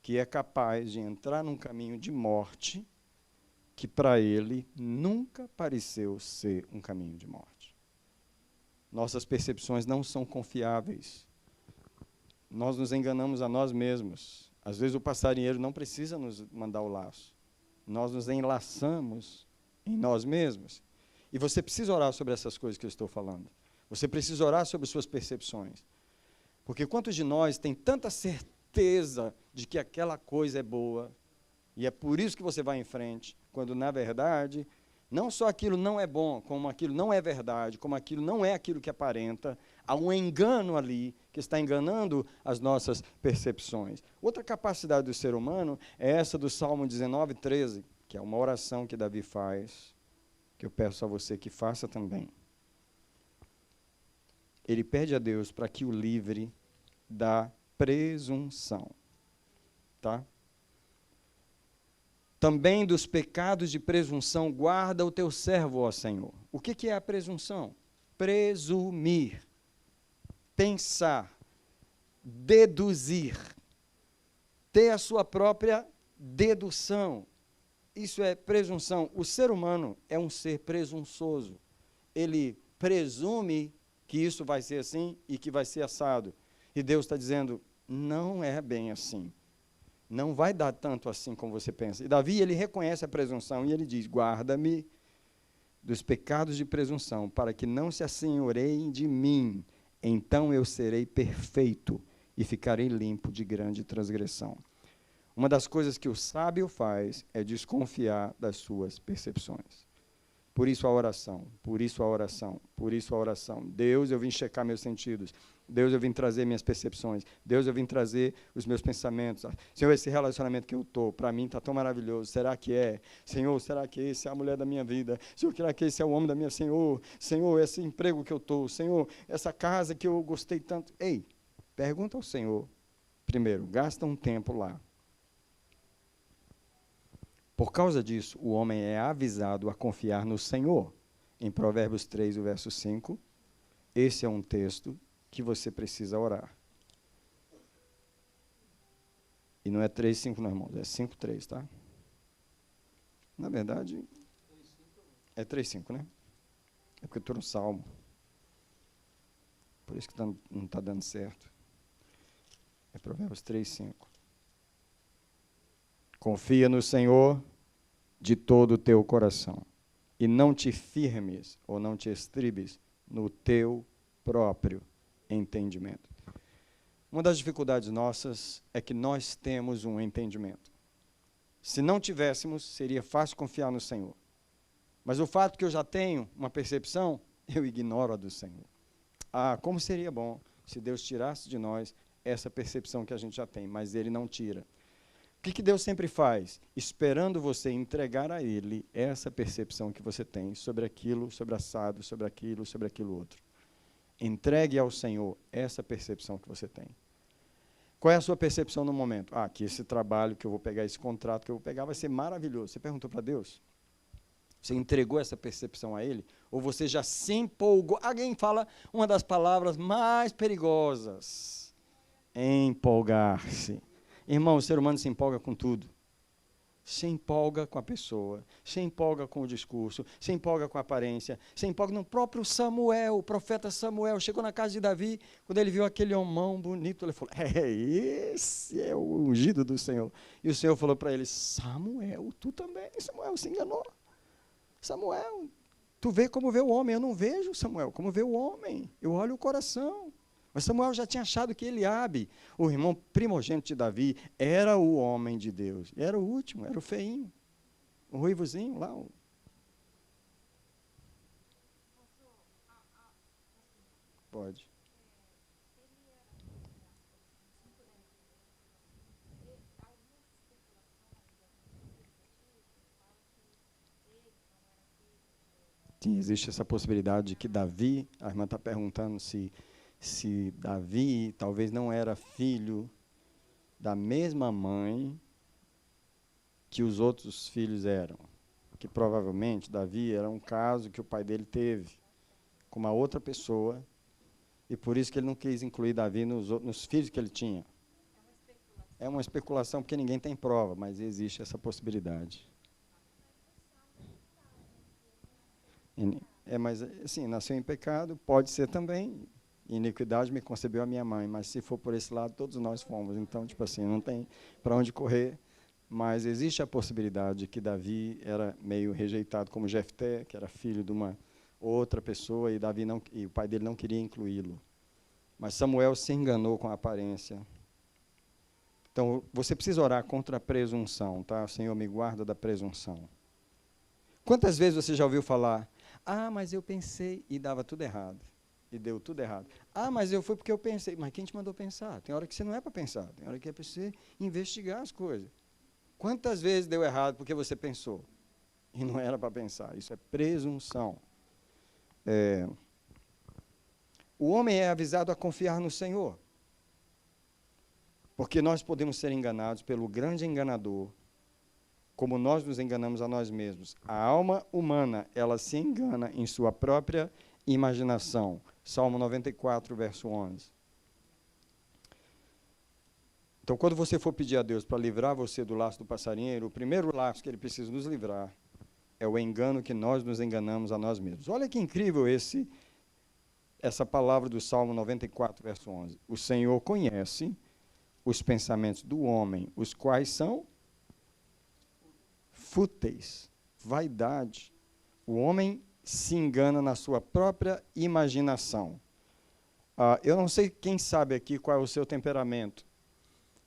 que é capaz de entrar num caminho de morte que para ele nunca pareceu ser um caminho de morte. Nossas percepções não são confiáveis. Nós nos enganamos a nós mesmos. Às vezes o passarinheiro não precisa nos mandar o laço. Nós nos enlaçamos em nós mesmos. E você precisa orar sobre essas coisas que eu estou falando. Você precisa orar sobre suas percepções. Porque quantos de nós tem tanta certeza de que aquela coisa é boa, e é por isso que você vai em frente, quando, na verdade, não só aquilo não é bom, como aquilo não é verdade, como aquilo não é aquilo que aparenta, há um engano ali, que está enganando as nossas percepções. Outra capacidade do ser humano é essa do Salmo 19, 13, que é uma oração que Davi faz, que eu peço a você que faça também. Ele pede a Deus para que o livre da presunção. Tá? Também dos pecados de presunção, guarda o teu servo, ó Senhor. O que é a presunção? Presumir, pensar, deduzir, ter a sua própria dedução. Isso é presunção. O ser humano é um ser presunçoso. Ele presume que isso vai ser assim e que vai ser assado. E Deus está dizendo, não é bem assim. Não vai dar tanto assim como você pensa. E Davi, ele reconhece a presunção e ele diz, guarda-me dos pecados de presunção, para que não se assenhoreiem de mim. Então eu serei perfeito e ficarei limpo de grande transgressão. Uma das coisas que o sábio faz é desconfiar das suas percepções. Por isso a oração, por isso a oração, por isso a oração. Deus, eu vim checar meus sentidos. Deus, eu vim trazer minhas percepções. Deus, eu vim trazer os meus pensamentos. Senhor, esse relacionamento que eu estou, para mim está tão maravilhoso. Será que é? Senhor, será que esse é a mulher da minha vida? Senhor, será que esse é o homem da minha... Senhor, esse emprego que eu estou. Senhor, essa casa que eu gostei tanto. Ei, pergunta ao Senhor. Primeiro, gasta um tempo lá. Por causa disso, o homem é avisado a confiar no Senhor. Em Provérbios 3, o verso 5, esse é um texto que você precisa orar. E não é 3, 5, não, irmãos, é 5, 3, tá? Na verdade, é 3, 5, né? É porque eu estou no Salmo. Por isso que não está dando certo. É Provérbios 3, 5. Confia no Senhor de todo o teu coração e não te firmes ou não te estribes no teu próprio entendimento. Uma das dificuldades nossas é que nós temos um entendimento. Se não tivéssemos, seria fácil confiar no Senhor. Mas o fato que eu já tenho uma percepção, eu ignoro a do Senhor. Ah, como seria bom se Deus tirasse de nós essa percepção que a gente já tem, mas Ele não tira. O que Deus sempre faz? Esperando você entregar a Ele essa percepção que você tem sobre aquilo, sobre assado, sobre aquilo outro. Entregue ao Senhor essa percepção que você tem. Qual é a sua percepção no momento? Ah, que esse trabalho que eu vou pegar, esse contrato que eu vou pegar vai ser maravilhoso. Você perguntou para Deus? Você entregou essa percepção a Ele? Ou você já se empolgou? Alguém fala uma das palavras mais perigosas. Empolgar-se. Irmão, o ser humano se empolga com tudo. Se empolga com a pessoa, se empolga com o discurso, se empolga com a aparência, se empolga no próprio Samuel, o profeta Samuel. Chegou na casa de Davi, quando ele viu aquele homão bonito, ele falou, esse é o ungido do Senhor. E o Senhor falou para ele, Samuel, tu também, Samuel, se enganou. Samuel, tu vê como vê o homem, eu não vejo, Samuel, como vê o homem, eu olho o coração. Mas Samuel já tinha achado que Eliabe, o irmão primogênito de Davi, era o homem de Deus. Era o último, era o feinho, o ruivozinho lá. Pode. Sim, existe essa possibilidade de que Davi, a irmã está perguntando se Davi talvez não era filho da mesma mãe que os outros filhos eram. Que provavelmente Davi era um caso que o pai dele teve com uma outra pessoa, e por isso que ele não quis incluir Davi nos filhos que ele tinha. É uma especulação porque ninguém tem prova, mas existe essa possibilidade. Mas assim, nasceu em pecado, pode ser também. iniquidade me concebeu a minha mãe, mas se for por esse lado, todos nós fomos. Então, tipo assim, não tem para onde correr, mas existe a possibilidade de que Davi era meio rejeitado como Jefté, que era filho de uma outra pessoa, e o pai dele não queria incluí-lo. Mas Samuel se enganou com a aparência. Então, você precisa orar contra a presunção, tá? Senhor, me guarda da presunção. Quantas vezes você já ouviu falar, mas eu pensei e dava tudo errado, e deu tudo errado. Mas eu fui porque eu pensei. Mas quem te mandou pensar? Tem hora que você não é para pensar, tem hora que é para você investigar as coisas. Quantas vezes deu errado porque você pensou? E não era para pensar, isso é presunção. O homem é avisado a confiar no Senhor, porque nós podemos ser enganados pelo grande enganador, como nós nos enganamos a nós mesmos. A alma humana, ela se engana em sua própria imaginação. Salmo 94, verso 11. Então, quando você for pedir a Deus para livrar você do laço do passarinheiro, o primeiro laço que ele precisa nos livrar é o engano que nós nos enganamos a nós mesmos. Olha que incrível essa palavra do Salmo 94, verso 11. O Senhor conhece os pensamentos do homem, os quais são fúteis, vaidade. O homem se engana na sua própria imaginação. Eu não sei quem sabe aqui qual é o seu temperamento,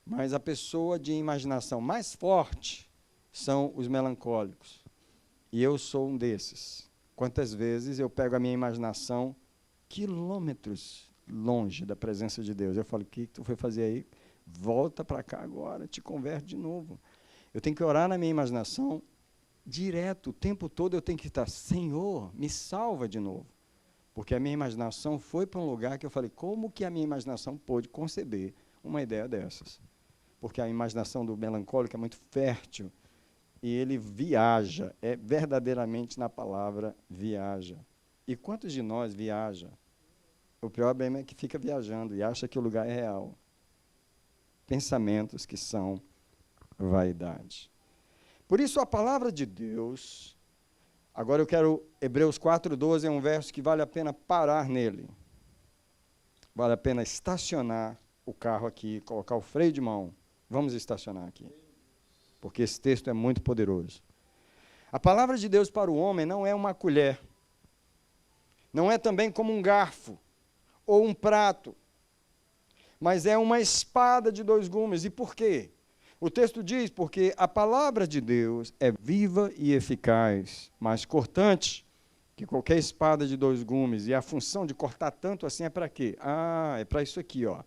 mas a pessoa de imaginação mais forte são os melancólicos. E eu sou um desses. Quantas vezes eu pego a minha imaginação quilômetros longe da presença de Deus. Eu falo, o que tu foi fazer aí? Volta para cá agora, te converte de novo. Eu tenho que orar na minha imaginação direto, o tempo todo eu tenho que estar, Senhor, me salva de novo. Porque a minha imaginação foi para um lugar que eu falei, como que a minha imaginação pôde conceber uma ideia dessas? Porque a imaginação do melancólico é muito fértil e ele viaja, é verdadeiramente na palavra viaja. E quantos de nós viaja? O problema é que fica viajando e acha que o lugar é real. Pensamentos que são vaidade. Por isso, a palavra de Deus, agora eu quero, Hebreus 4:12 é um verso que vale a pena parar nele. Vale a pena estacionar o carro aqui, colocar o freio de mão. Vamos estacionar aqui, porque esse texto é muito poderoso. A palavra de Deus para o homem não é uma colher, não é também como um garfo ou um prato, mas é uma espada de dois gumes. E por quê? O texto diz, porque a palavra de Deus é viva e eficaz, mais cortante que qualquer espada de dois gumes. E a função de cortar tanto assim é para quê? É para isso aqui, ó.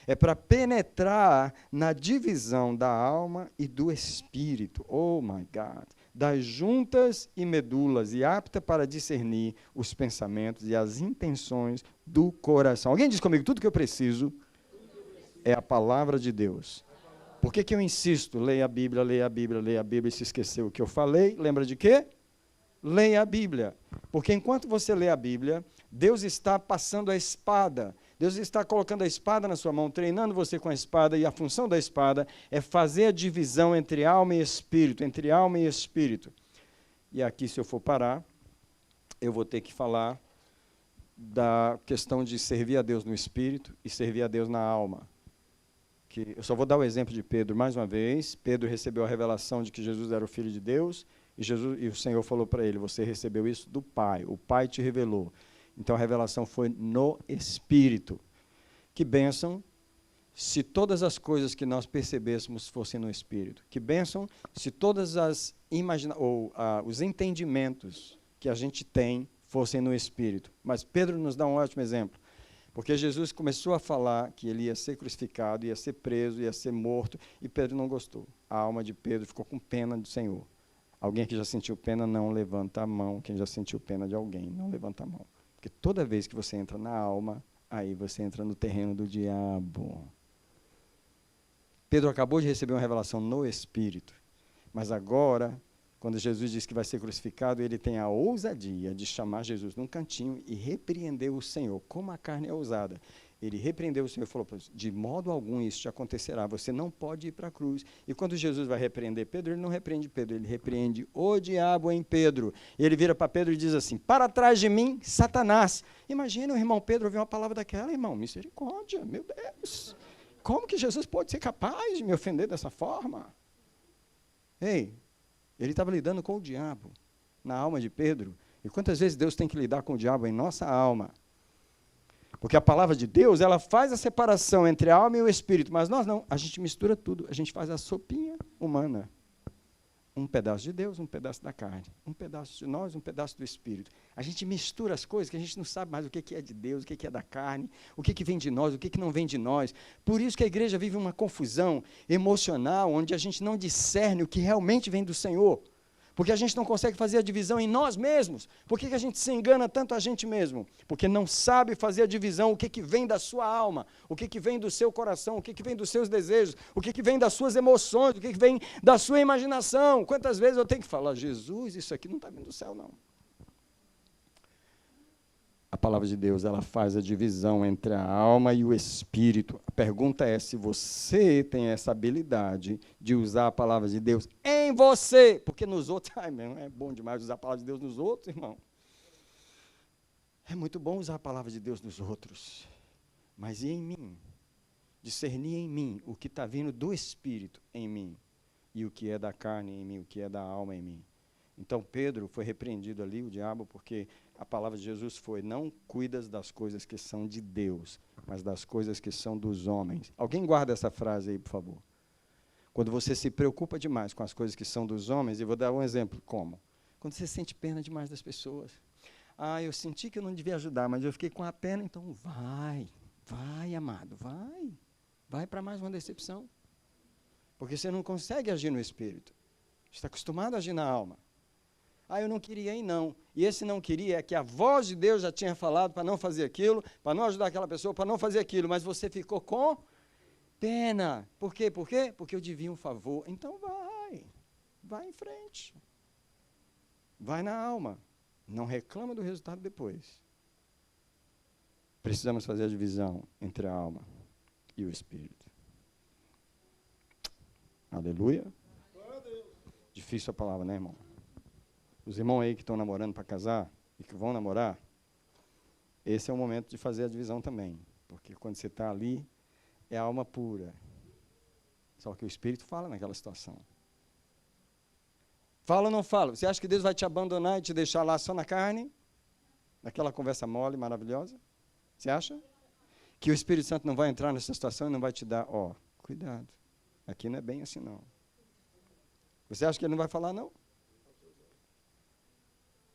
É para penetrar na divisão da alma e do espírito. Oh, my God! Das juntas e medulas, e apta para discernir os pensamentos e as intenções do coração. Alguém diz comigo, tudo que eu preciso é a palavra de Deus. Por que eu insisto? Leia a Bíblia, leia a Bíblia, leia a Bíblia, e se esqueceu o que eu falei, lembra de quê? Leia a Bíblia. Porque enquanto você lê a Bíblia, Deus está passando a espada. Deus está colocando a espada na sua mão, treinando você com a espada, e a função da espada é fazer a divisão entre alma e espírito, entre alma e espírito. E aqui, se eu for parar, eu vou ter que falar da questão de servir a Deus no espírito e servir a Deus na alma. Que eu só vou dar o exemplo de Pedro mais uma vez. Pedro recebeu a revelação de que Jesus era o Filho de Deus, e o Senhor falou para ele, você recebeu isso do Pai, o Pai te revelou. Então a revelação foi no Espírito. Que bênção se todas as coisas que nós percebêssemos fossem no Espírito. Que bênção se todas as os entendimentos que a gente tem fossem no Espírito. Mas Pedro nos dá um ótimo exemplo. Porque Jesus começou a falar que ele ia ser crucificado, ia ser preso, ia ser morto, e Pedro não gostou. A alma de Pedro ficou com pena do Senhor. Alguém que já sentiu pena, não levanta a mão. Quem já sentiu pena de alguém, não levanta a mão. Porque toda vez que você entra na alma, aí você entra no terreno do diabo. Pedro acabou de receber uma revelação no Espírito, mas agora, quando Jesus diz que vai ser crucificado, ele tem a ousadia de chamar Jesus num cantinho e repreender o Senhor. Como a carne é ousada. Ele repreendeu o Senhor e falou, de modo algum isso te acontecerá, você não pode ir para a cruz. E quando Jesus vai repreender Pedro, ele não repreende Pedro, ele repreende o diabo em Pedro. E ele vira para Pedro e diz assim, para trás de mim, Satanás. Imagina o irmão Pedro ouvir uma palavra daquela, irmão, misericórdia, meu Deus. Como que Jesus pode ser capaz de me ofender dessa forma? Ei, ele estava lidando com o diabo na alma de Pedro. E quantas vezes Deus tem que lidar com o diabo em nossa alma? Porque a palavra de Deus, ela faz a separação entre a alma e o espírito, mas nós não, a gente mistura tudo, a gente faz a sopinha humana. Um pedaço de Deus, um pedaço da carne, um pedaço de nós, um pedaço do espírito. A gente mistura as coisas que a gente não sabe mais o que é de Deus, o que é da carne, o que vem de nós, o que não vem de nós. Por isso que a igreja vive uma confusão emocional, onde a gente não discerne o que realmente vem do Senhor. Porque a gente não consegue fazer a divisão em nós mesmos. Por que a gente se engana tanto a gente mesmo? Porque não sabe fazer a divisão, o que vem da sua alma, o que vem do seu coração, o que vem dos seus desejos, o que vem das suas emoções, o que vem da sua imaginação. Quantas vezes eu tenho que falar, Jesus, isso aqui não está vindo do céu, não. A palavra de Deus, ela faz a divisão entre a alma e o espírito. A pergunta é se você tem essa habilidade de usar a palavra de Deus em você. Porque nos outros, é bom demais usar a palavra de Deus nos outros, irmão. É muito bom usar a palavra de Deus nos outros. Mas e em mim? Discernir em mim o que está vindo do espírito em mim. E o que é da carne em mim, o que é da alma em mim. Então Pedro foi repreendido ali, o diabo, porque a palavra de Jesus foi, não cuidas das coisas que são de Deus, mas das coisas que são dos homens. Alguém guarda essa frase aí, por favor. Quando você se preocupa demais com as coisas que são dos homens, eu vou dar um exemplo, como? Quando você sente pena demais das pessoas. Eu senti que eu não devia ajudar, mas eu fiquei com a pena, então vai, amado, vai para mais uma decepção. Porque você não consegue agir no espírito. Você está acostumado a agir na alma. Eu não queria ir, não. E esse não queria é que a voz de Deus já tinha falado para não fazer aquilo, para não ajudar aquela pessoa, para não fazer aquilo, mas você ficou com pena. Por quê? Porque eu devia um favor. Então vai em frente. Vai na alma. Não reclama do resultado depois. Precisamos fazer a divisão entre a alma e o espírito. Aleluia. Difícil a palavra, né, irmão? Os irmãos aí que estão namorando para casar e que vão namorar, esse é o momento de fazer a divisão também. Porque quando você está ali, é a alma pura. Só que o Espírito fala naquela situação. Fala ou não fala? Você acha que Deus vai te abandonar e te deixar lá só na carne? Naquela conversa mole, maravilhosa? Você acha? Que o Espírito Santo não vai entrar nessa situação e não vai te dar, cuidado. Aqui não é bem assim, não. Você acha que ele não vai falar, não?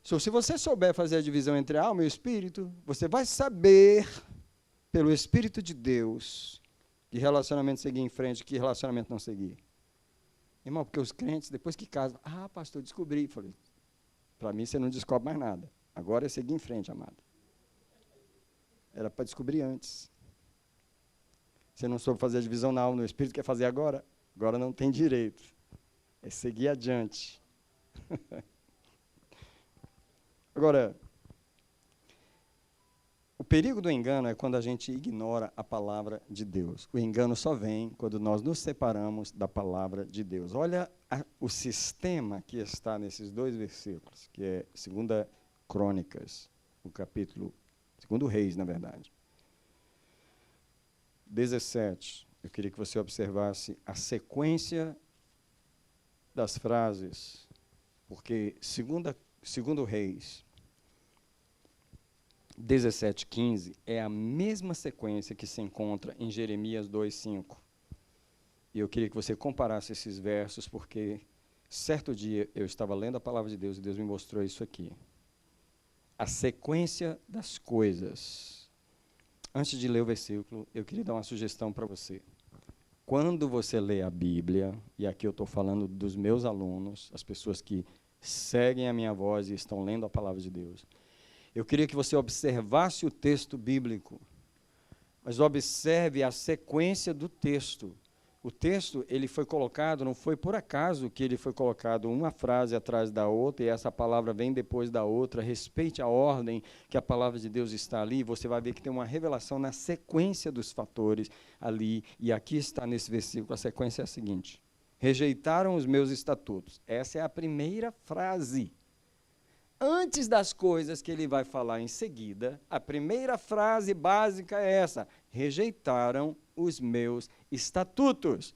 Se você souber fazer a divisão entre a alma e o espírito, você vai saber, pelo Espírito de Deus, que relacionamento seguir em frente, que relacionamento não seguir. Irmão, porque os crentes, depois que casam, pastor, descobri. Falei, para mim você não descobre mais nada. Agora é seguir em frente, amado. Era para descobrir antes. Você não soube fazer a divisão na alma e no espírito, quer fazer agora? Agora não tem direito. É seguir adiante. Agora, o perigo do engano é quando a gente ignora a palavra de Deus. O engano só vem quando nós nos separamos da palavra de Deus. Olha o sistema que está nesses dois versículos, que é 2 Crônicas, o capítulo, 2 Reis, na verdade. 17. Eu queria que você observasse a sequência das frases, porque 2 Reis 17:15 é a mesma sequência que se encontra em Jeremias 2:5. E eu queria que você comparasse esses versos, porque certo dia eu estava lendo a palavra de Deus e Deus me mostrou isso aqui. A sequência das coisas. Antes de ler o versículo, eu queria dar uma sugestão para você. Quando você lê a Bíblia, e aqui eu estou falando dos meus alunos, as pessoas que seguem a minha voz e estão lendo a palavra de Deus, eu queria que você observasse o texto bíblico, mas observe a sequência do texto. O texto, ele foi colocado, não foi por acaso que ele foi colocado uma frase atrás da outra, e essa palavra vem depois da outra. Respeite a ordem que a palavra de Deus está ali, você vai ver que tem uma revelação na sequência dos fatores ali, e aqui está nesse versículo, a sequência é a seguinte: rejeitaram os meus estatutos. Essa é a primeira frase. Antes das coisas que ele vai falar em seguida, a primeira frase básica é essa: rejeitaram os meus estatutos.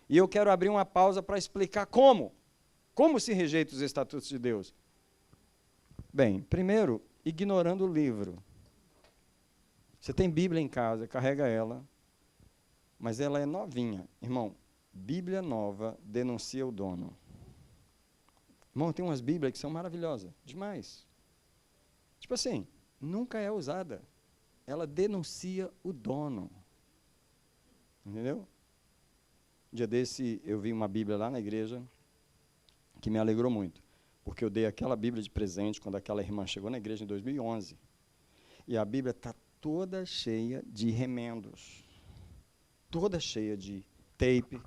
E eu quero abrir uma pausa para explicar como. Como se rejeita os estatutos de Deus? Bem, primeiro, ignorando o livro. Você tem Bíblia em casa, carrega ela, mas ela é novinha. Irmão, Bíblia nova denuncia o dono. Irmão, tem umas Bíblias que são maravilhosas, demais. Tipo assim, nunca é usada. Ela denuncia o dono. Entendeu? Um dia desse, eu vi uma Bíblia lá na igreja que me alegrou muito, porque eu dei aquela Bíblia de presente quando aquela irmã chegou na igreja em 2011. E a Bíblia está toda cheia de remendos, toda cheia de tape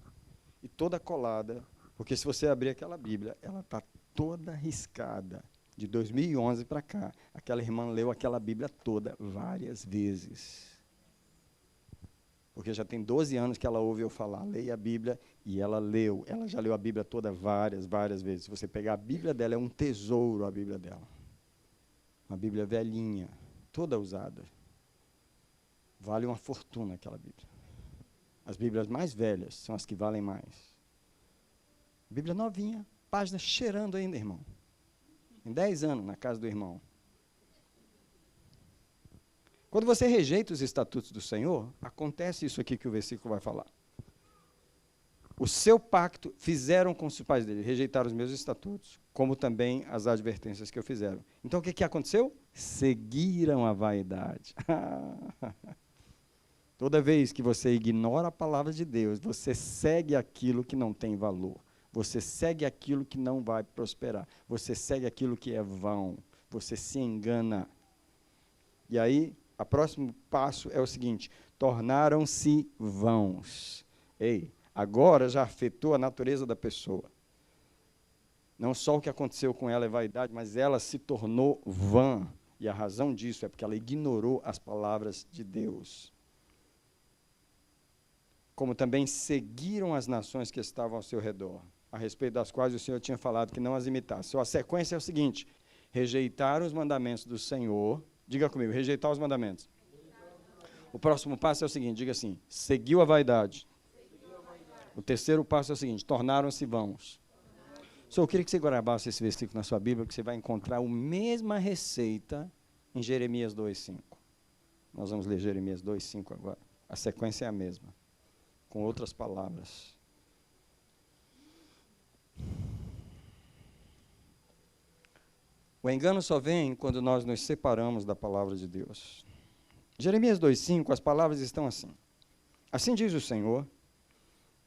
e toda colada, porque se você abrir aquela Bíblia, ela está toda riscada. De 2011 para cá, aquela irmã leu aquela Bíblia toda várias vezes. Porque já tem 12 anos que ela ouve eu falar, leia a Bíblia, e ela leu. Ela já leu a Bíblia toda várias vezes. Se você pegar a Bíblia dela, é um tesouro a Bíblia dela. Uma Bíblia velhinha, toda usada. Vale uma fortuna aquela Bíblia. As Bíblias mais velhas são as que valem mais. Bíblia novinha, página cheirando ainda, irmão. Em 10 anos, na casa do irmão. Quando você rejeita os estatutos do Senhor, acontece isso aqui que o versículo vai falar. O seu pacto fizeram com os pais dele, rejeitaram os meus estatutos, como também as advertências que eu fizeram. Então, o que aconteceu? Seguiram a vaidade. Toda vez que você ignora a palavra de Deus, você segue aquilo que não tem valor. Você segue aquilo que não vai prosperar. Você segue aquilo que é vão. Você se engana. E aí, o próximo passo é o seguinte: tornaram-se vãos. Ei, agora já afetou a natureza da pessoa. Não só o que aconteceu com ela é vaidade, mas ela se tornou vã. E a razão disso é porque ela ignorou as palavras de Deus. Como também seguiram as nações que estavam ao seu redor, a respeito das quais o Senhor tinha falado que não as imitasse. Então, a sequência é o seguinte: rejeitaram os mandamentos do Senhor. Diga comigo, rejeitar os mandamentos. O próximo passo é o seguinte, diga assim: seguiu a vaidade. O terceiro passo é o seguinte: tornaram-se vãos. Eu queria que você gravasse esse versículo na sua Bíblia, que você vai encontrar a mesma receita em Jeremias 2:5. Nós vamos ler Jeremias 2:5 agora. A sequência é a mesma, com outras palavras. O engano só vem quando nós nos separamos da palavra de Deus. Jeremias 2:5, as palavras estão assim: assim diz o Senhor,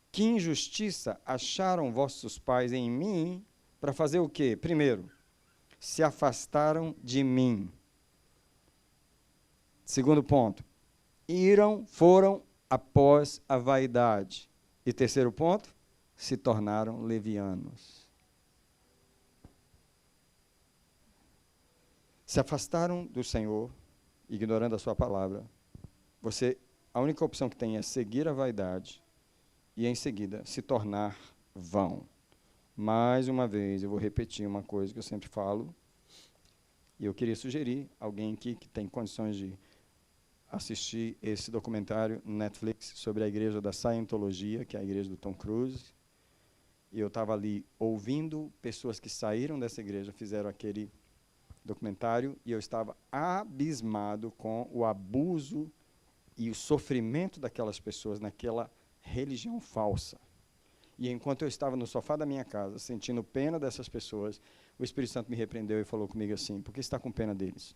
que injustiça acharam vossos pais em mim, para fazer o quê? Primeiro, se afastaram de mim. Segundo ponto, foram após a vaidade. E terceiro ponto, se tornaram levianos. Se afastaram do Senhor, ignorando a sua palavra. A única opção que tem é seguir a vaidade e, em seguida, se tornar vão. Mais uma vez, eu vou repetir uma coisa que eu sempre falo, e eu queria sugerir alguém aqui que tem condições de assistir esse documentário no Netflix sobre a igreja da Scientologia, que é a igreja do Tom Cruise. E eu estava ali ouvindo pessoas que saíram dessa igreja, fizeram aquele documentário, e eu estava abismado com o abuso e o sofrimento daquelas pessoas naquela religião falsa. E enquanto eu estava no sofá da minha casa, sentindo pena dessas pessoas, o Espírito Santo me repreendeu e falou comigo assim: por que você está com pena deles?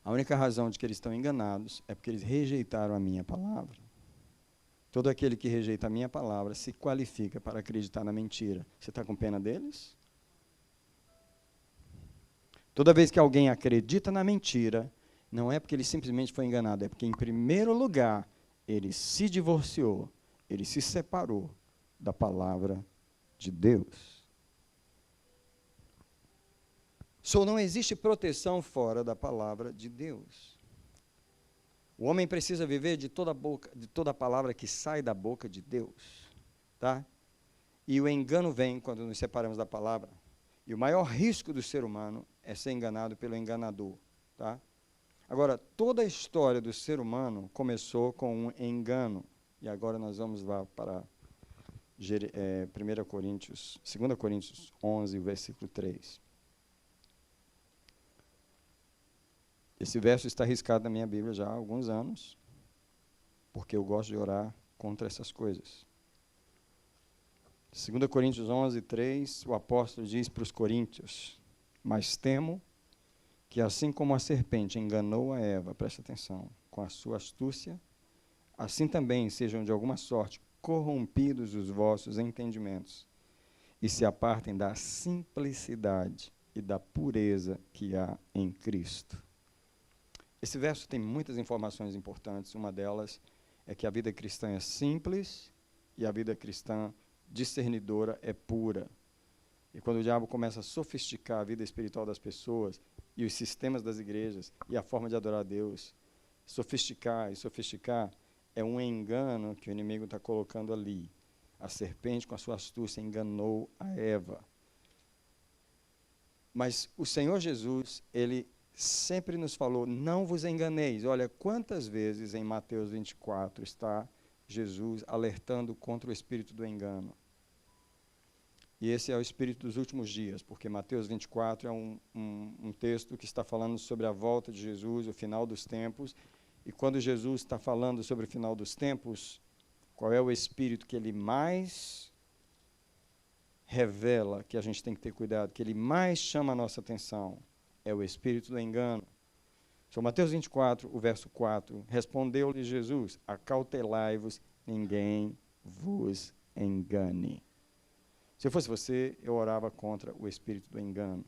A única razão de que eles estão enganados é porque eles rejeitaram a minha palavra. Todo aquele que rejeita a minha palavra se qualifica para acreditar na mentira. Você está com pena deles? Toda vez que alguém acredita na mentira, não é porque ele simplesmente foi enganado, é porque, em primeiro lugar, ele se divorciou, Ele se separou da palavra de Deus. Só não existe proteção fora da palavra de Deus. O homem precisa viver de toda palavra que sai da boca de Deus, tá? E o engano vem quando nos separamos da palavra. E o maior risco do ser humano é ser enganado pelo enganador, tá? Agora, toda a história do ser humano começou com um engano. E agora nós vamos lá para 2 Coríntios 11, versículo 3. Esse verso está riscado na minha Bíblia já há alguns anos, porque eu gosto de orar contra essas coisas. 2 Coríntios 11, 3, o apóstolo diz para os coríntios: mas temo que assim como a serpente enganou a Eva, presta atenção, com a sua astúcia, assim também sejam de alguma sorte corrompidos os vossos entendimentos e se apartem da simplicidade e da pureza que há em Cristo. Esse verso tem muitas informações importantes. Uma delas é que a vida cristã é simples e a vida cristã discernidora é pura. E quando o diabo começa a sofisticar a vida espiritual das pessoas e os sistemas das igrejas e a forma de adorar a Deus, sofisticar, é um engano que o inimigo está colocando ali. A serpente, com a sua astúcia, enganou a Eva. Mas o Senhor Jesus, ele sempre nos falou: não vos enganeis. Olha, quantas vezes em Mateus 24 está Jesus alertando contra o espírito do engano. E esse é o espírito dos últimos dias, porque Mateus 24 é um texto que está falando sobre a volta de Jesus, o final dos tempos. E quando Jesus está falando sobre o final dos tempos, qual é o espírito que ele mais revela, que a gente tem que ter cuidado, que ele mais chama a nossa atenção? É o espírito do engano. São Mateus 24, o verso 4. Respondeu-lhe Jesus: acautelai-vos, ninguém vos engane. Se eu fosse você, eu orava contra o espírito do engano.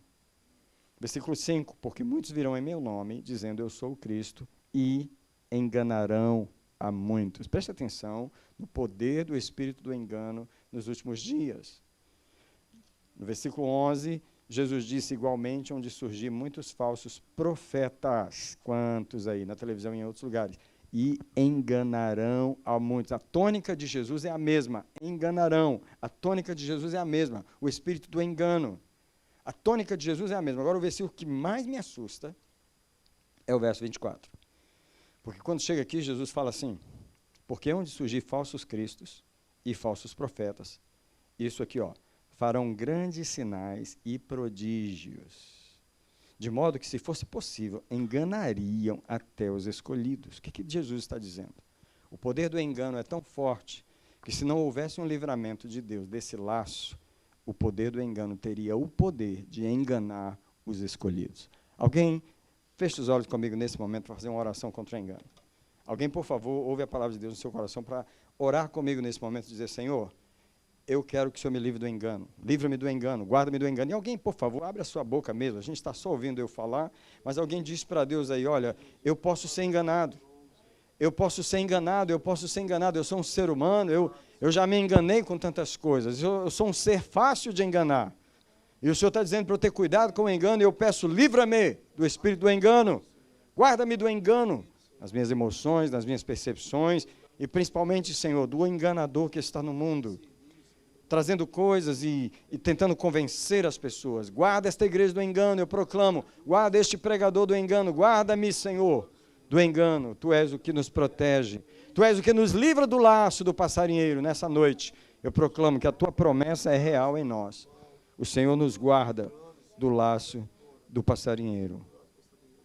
Versículo 5. Porque muitos virão em meu nome, dizendo eu sou o Cristo, e enganarão a muitos. Preste atenção no poder do espírito do engano nos últimos dias. No versículo 11, Jesus disse igualmente, onde surgir muitos falsos profetas. Quantos aí, na televisão e em outros lugares? E enganarão a muitos. A tônica de Jesus é a mesma. Enganarão. A tônica de Jesus é a mesma. O espírito do engano. A tônica de Jesus é a mesma. Agora, o versículo que mais me assusta é o verso 24. Porque quando chega aqui, Jesus fala assim: porque onde surgir falsos cristos e falsos profetas, isso aqui, ó, farão grandes sinais e prodígios, de modo que, se fosse possível, enganariam até os escolhidos. O que Jesus está dizendo? O poder do engano é tão forte que, se não houvesse um livramento de Deus desse laço, o poder do engano teria o poder de enganar os escolhidos. Alguém feche os olhos comigo nesse momento para fazer uma oração contra o engano. Alguém, por favor, ouve a palavra de Deus no seu coração para orar comigo nesse momento e dizer: Senhor, eu quero que o Senhor me livre do engano, livra-me do engano, guarda-me do engano. E alguém, por favor, abre a sua boca mesmo, a gente está só ouvindo eu falar, mas alguém diz para Deus aí: olha, eu posso ser enganado, eu posso ser enganado, eu sou um ser humano, eu já me enganei com tantas coisas, eu sou um ser fácil de enganar. E o Senhor está dizendo para eu ter cuidado com o engano, e eu peço: livra-me do espírito do engano, guarda-me do engano, nas minhas emoções, nas minhas percepções, e principalmente, Senhor, do enganador que está no mundo, trazendo coisas e tentando convencer as pessoas. Guarda esta igreja do engano, eu proclamo. Guarda este pregador do engano. Guarda-me, Senhor, do engano. Tu és o que nos protege. Tu és o que nos livra do laço do passarinheiro. Nessa noite, eu proclamo que a tua promessa é real em nós. O Senhor nos guarda do laço do passarinheiro.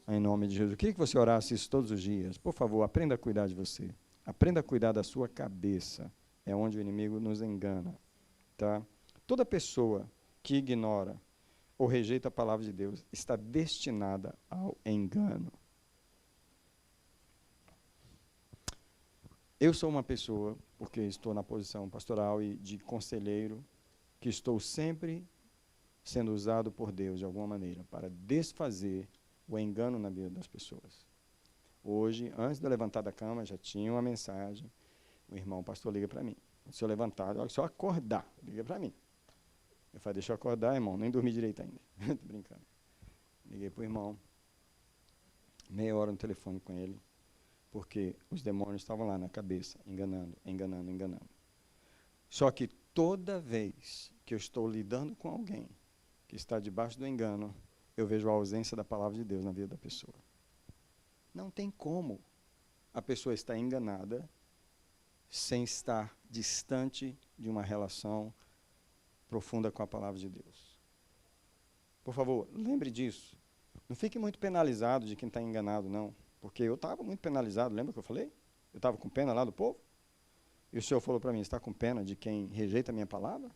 Em nome de Jesus. Eu queria que você orasse isso todos os dias. Por favor, aprenda a cuidar de você. Aprenda a cuidar da sua cabeça. É onde o inimigo nos engana. Tá? Toda pessoa que ignora ou rejeita a palavra de Deus está destinada ao engano. Eu sou uma pessoa, porque estou na posição pastoral e de conselheiro, que estou sempre sendo usado por Deus de alguma maneira para desfazer o engano na vida das pessoas. Hoje, antes de eu levantar da cama, já tinha uma mensagem, o irmão pastor liga para mim. Se eu levantar, olha, se eu acordar, liga para mim. Eu falei, deixa eu acordar, irmão, nem dormi direito ainda. Tô brincando. Liguei para o irmão, meia hora no telefone com ele, porque os demônios estavam lá na cabeça, enganando, enganando, enganando. Só que toda vez que eu estou lidando com alguém que está debaixo do engano, eu vejo a ausência da palavra de Deus na vida da pessoa. Não tem como a pessoa estar enganada sem estar distante de uma relação profunda com a palavra de Deus. Por favor, lembre disso. Não fique muito penalizado de quem está enganado, não. Porque eu estava muito penalizado, lembra que eu falei? Eu estava com pena lá do povo. E o Senhor falou para mim, está com pena de quem rejeita a minha palavra?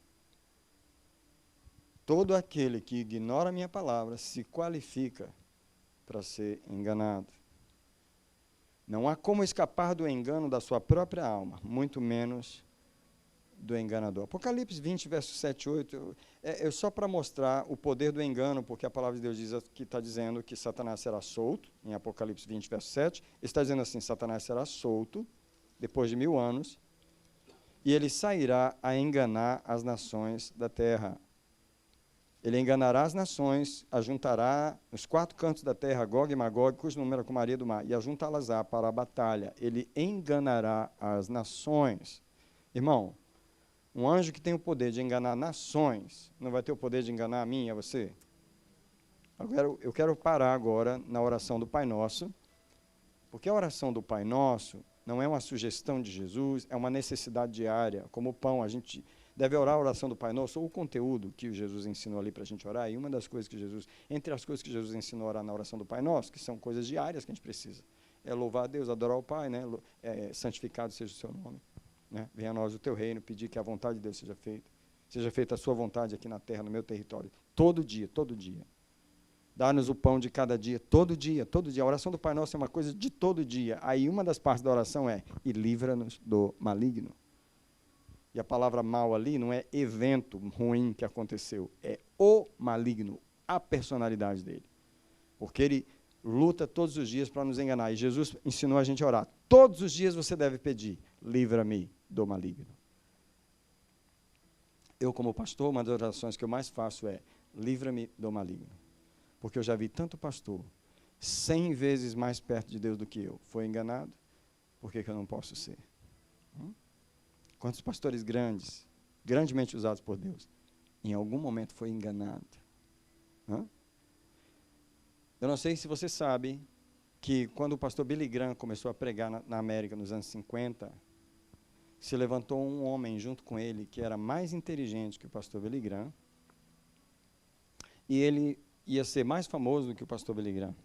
Todo aquele que ignora a minha palavra se qualifica para ser enganado. Não há como escapar do engano da sua própria alma, muito menos do enganador. Apocalipse 20, verso 7 e 8, é só para mostrar o poder do engano, porque a palavra de Deus diz que está dizendo que Satanás será solto, em Apocalipse 20, verso 7, está dizendo assim, Satanás será solto, depois de 1000 anos, e ele sairá a enganar as nações da terra. Ele enganará as nações, ajuntará nos 4 cantos da terra, Gog e Magog, cujo número é como a areia do mar, e ajuntá-las-á para a batalha. Ele enganará as nações. Irmão, um anjo que tem o poder de enganar nações, não vai ter o poder de enganar a mim e a você? Eu quero parar agora na oração do Pai Nosso, porque a oração do Pai Nosso não é uma sugestão de Jesus, é uma necessidade diária. Como o pão, a gente deve orar a oração do Pai Nosso, ou o conteúdo que Jesus ensinou ali para a gente orar, e uma das coisas que Jesus, entre as coisas que Jesus ensinou a orar na oração do Pai Nosso, que são coisas diárias que a gente precisa, é louvar a Deus, adorar o Pai, né? Santificado seja o seu nome. Né? Venha a nós o teu reino, pedir que a vontade de Deus seja feita a sua vontade aqui na terra, no meu território, todo dia, todo dia. Dá-nos o pão de cada dia, todo dia, todo dia. A oração do Pai Nosso é uma coisa de todo dia. Aí uma das partes da oração é, e livra-nos do maligno. E a palavra mal ali não é evento ruim que aconteceu, é o maligno, a personalidade dele. Porque ele luta todos os dias para nos enganar. E Jesus ensinou a gente a orar. Todos os dias você deve pedir, livra-me do maligno. Eu, como pastor, uma das orações que eu mais faço é, livra-me do maligno. Porque eu já vi tanto pastor 100 vezes mais perto de Deus do que eu. Foi enganado? Por que eu não posso ser? Quantos pastores grandes, grandemente usados por Deus, em algum momento foi enganado? Eu não sei se você sabe que quando o pastor Billy Graham começou a pregar na América nos anos 50, se levantou um homem junto com ele que era mais inteligente que o pastor Billy Graham, e ele ia ser mais famoso do que o pastor Billy Graham.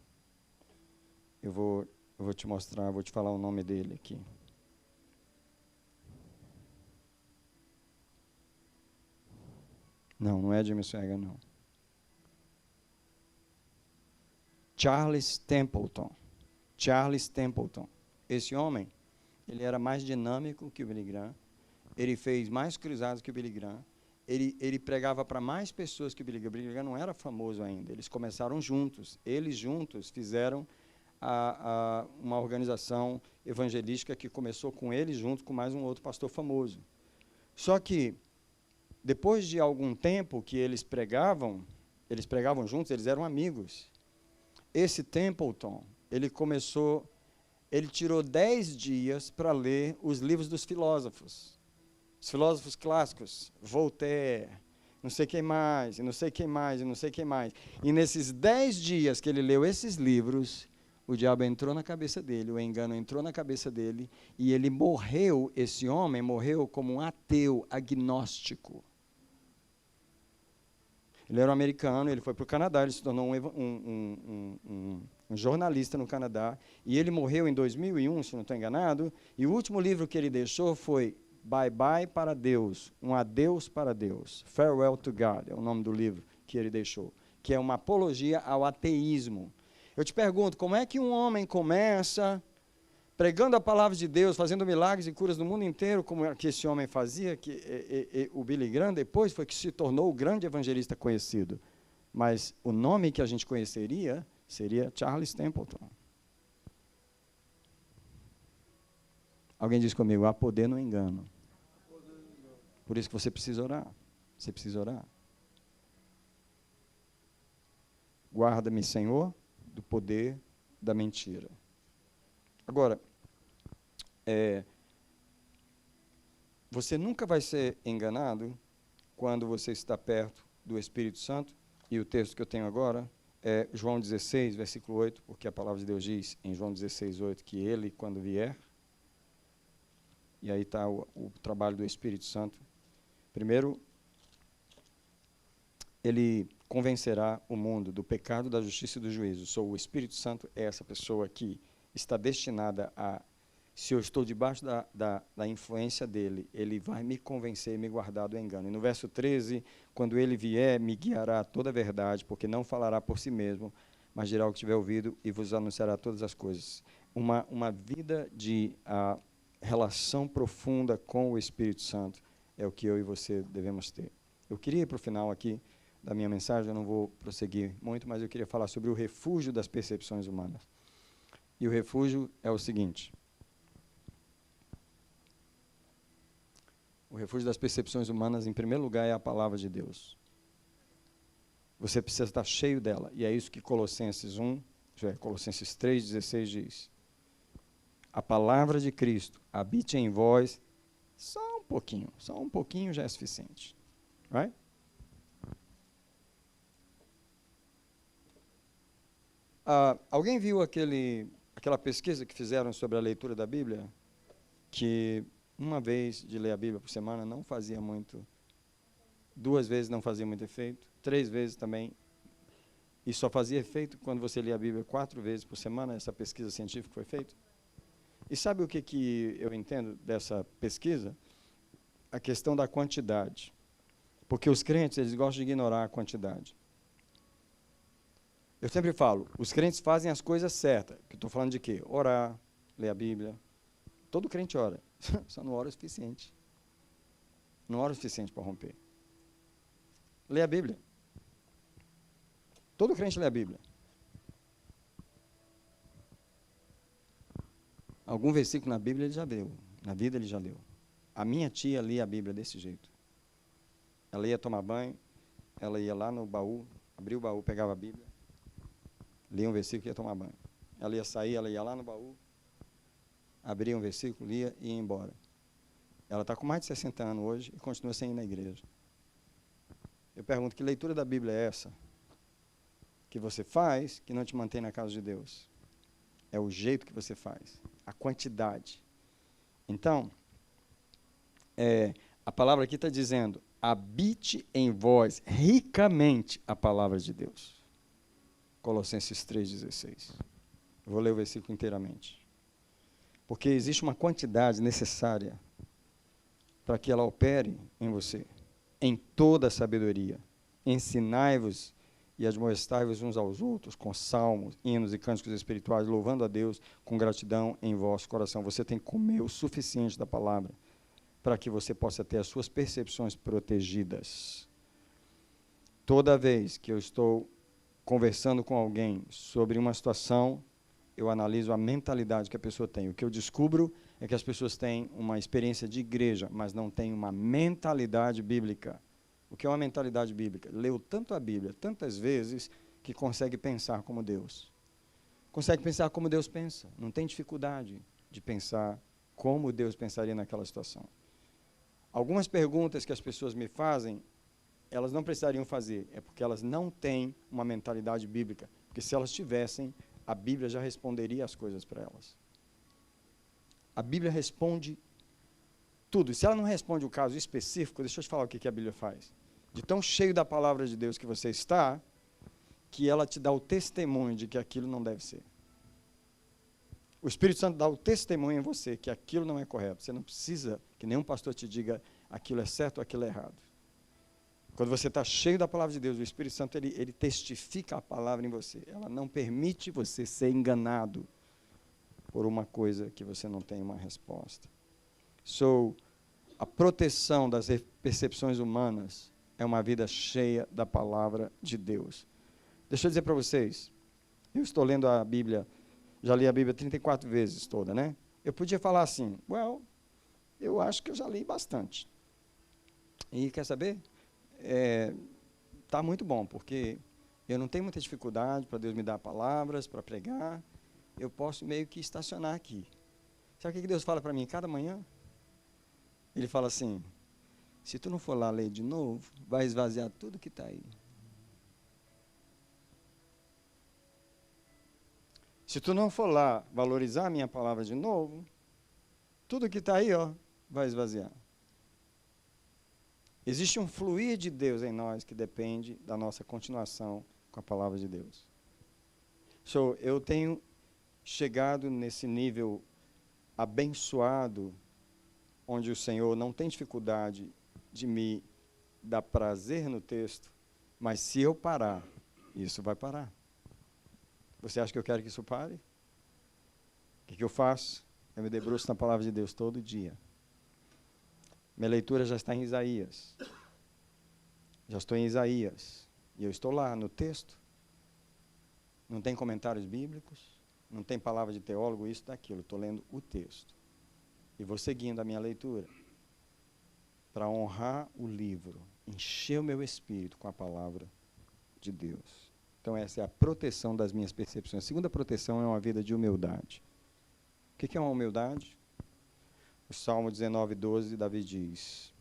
Eu vou te mostrar, vou te falar o nome dele aqui. Não é Jimmy Swaggart, não. Charles Templeton. Charles Templeton. Esse homem, ele era mais dinâmico que o Billy Graham. Ele fez mais cruzados que o Billy Graham. Ele pregava para mais pessoas que o Billy Graham. O Billy Graham não era famoso ainda. Eles começaram juntos. Eles juntos fizeram uma organização evangelística que começou com eles junto com mais um outro pastor famoso. Só que depois de algum tempo que eles pregavam juntos, eles eram amigos. Esse Templeton, ele tirou 10 dias para ler os livros dos filósofos. Os filósofos clássicos, Voltaire, não sei quem mais, e não sei quem mais, e não sei quem mais. E nesses 10 dias que ele leu esses livros, o diabo entrou na cabeça dele, o engano entrou na cabeça dele, e ele morreu, esse homem morreu como um ateu, agnóstico. Ele era um americano, ele foi para o Canadá, ele se tornou um jornalista no Canadá, e ele morreu em 2001, se não estou enganado, e o último livro que ele deixou foi Bye Bye para Deus, um adeus para Deus, Farewell to God, é o nome do livro que ele deixou, que é uma apologia ao ateísmo. Eu te pergunto, como é que um homem começa pregando a palavra de Deus, fazendo milagres e curas no mundo inteiro, como que esse homem fazia, que o Billy Graham depois foi que se tornou o grande evangelista conhecido. Mas o nome que a gente conheceria seria Charles Templeton. Alguém diz comigo, há poder no engano. Por isso que você precisa orar. Você precisa orar. Guarda-me, Senhor, do poder da mentira. Agora, você nunca vai ser enganado quando você está perto do Espírito Santo. E o texto que eu tenho agora é João 16, versículo 8, porque a palavra de Deus diz em João 16, 8, que ele, quando vier, e aí está o trabalho do Espírito Santo. Primeiro, ele convencerá o mundo do pecado, da justiça e do juízo. O Espírito Santo é essa pessoa que está destinada a, se eu estou debaixo da influência dele, ele vai me convencer e me guardar do engano. E no verso 13, quando ele vier, me guiará a toda a verdade, porque não falará por si mesmo, mas dirá o que tiver ouvido e vos anunciará todas as coisas. Uma vida de relação profunda com o Espírito Santo é o que eu e você devemos ter. Eu queria ir para o final aqui da minha mensagem, eu não vou prosseguir muito, mas eu queria falar sobre o refúgio das percepções humanas. E o refúgio é o seguinte: o refúgio das percepções humanas, em primeiro lugar, é a palavra de Deus. Você precisa estar cheio dela, e é isso que Colossenses 3,16 diz. A palavra de Cristo habite em vós só um pouquinho já é suficiente. Right? Alguém viu aquela pesquisa que fizeram sobre a leitura da Bíblia? Que uma vez de ler a Bíblia por semana não fazia muito, 2 vezes não fazia muito efeito, 3 vezes também, e só fazia efeito quando você lia a Bíblia 4 vezes por semana. Essa pesquisa científica foi feita. E sabe o que eu entendo dessa pesquisa? A questão da quantidade. Porque os crentes, eles gostam de ignorar a quantidade. Eu sempre falo, os crentes fazem as coisas certas. Estou falando de quê? Orar, ler a Bíblia. Todo crente ora, só não ora o suficiente. Não ora o suficiente para romper. Lê a Bíblia. Todo crente lê a Bíblia. Algum versículo na Bíblia ele já leu. Na vida ele já leu. A minha tia lia a Bíblia desse jeito. Ela ia tomar banho, ela ia lá no baú, abria o baú, pegava a Bíblia, lia um versículo e ia tomar banho. Ela ia sair, ela ia lá no baú, abria um versículo, lia e ia embora. Ela está com mais de 60 anos hoje e continua sem ir na igreja. Eu pergunto, que leitura da Bíblia é essa? Que você faz, que não te mantém na casa de Deus. É o jeito que você faz, a quantidade. Então, a palavra aqui está dizendo, habite em vós ricamente a palavra de Deus. Colossenses 3,16. Eu vou ler o versículo inteiramente. Porque existe uma quantidade necessária para que ela opere em você, em toda a sabedoria. Ensinai-vos e admoestai-vos uns aos outros com salmos, hinos e cânticos espirituais, louvando a Deus com gratidão em vosso coração. Você tem que comer o suficiente da palavra para que você possa ter as suas percepções protegidas. Toda vez que eu estou conversando com alguém sobre uma situação, eu analiso a mentalidade que a pessoa tem. O que eu descubro é que as pessoas têm uma experiência de igreja, mas não têm uma mentalidade bíblica. O que é uma mentalidade bíblica? Leu tanto a Bíblia, tantas vezes, que consegue pensar como Deus. Consegue pensar como Deus pensa. Não tem dificuldade de pensar como Deus pensaria naquela situação. Algumas perguntas que as pessoas me fazem, elas não precisariam fazer, é porque elas não têm uma mentalidade bíblica. Porque se elas tivessem, a Bíblia já responderia as coisas para elas. A Bíblia responde tudo. E se ela não responde o caso específico, deixa eu te falar o que a Bíblia faz. De tão cheio da palavra de Deus que você está, que ela te dá o testemunho de que aquilo não deve ser. O Espírito Santo dá o testemunho em você que aquilo não é correto. Você não precisa que nenhum pastor te diga aquilo é certo ou aquilo é errado. Quando você está cheio da palavra de Deus, o Espírito Santo ele testifica a palavra em você. Ela não permite você ser enganado por uma coisa que você não tem uma resposta. A proteção das percepções humanas é uma vida cheia da palavra de Deus. Deixa eu dizer para vocês, eu estou lendo a Bíblia, já li a Bíblia 34 vezes toda, né? Eu podia falar assim, eu acho que eu já li bastante. E quer saber? Tá muito bom, porque eu não tenho muita dificuldade para Deus me dar palavras, para pregar. Eu posso meio que estacionar aqui. Sabe o que Deus fala para mim cada manhã? Ele fala assim, se tu não for lá ler de novo, vai esvaziar tudo que está aí. Se tu não for lá valorizar a minha palavra de novo, tudo que está aí, ó, vai esvaziar. Existe um fluir de Deus em nós que depende da nossa continuação com a palavra de Deus. Eu tenho chegado nesse nível abençoado, onde o Senhor não tem dificuldade de me dar prazer no texto, mas se eu parar, isso vai parar. Você acha que eu quero que isso pare? O que eu faço? Eu me debruço na palavra de Deus todo dia. Minha leitura já está em Isaías. Já estou em Isaías. E eu estou lá no texto. Não tem comentários bíblicos. Não tem palavra de teólogo, isso, daquilo. Estou lendo o texto. E vou seguindo a minha leitura. Para honrar o livro. Encher o meu espírito com a palavra de Deus. Então essa é a proteção das minhas percepções. A segunda proteção é uma vida de humildade. O que é uma humildade? O Salmo 19:12, Davi diz,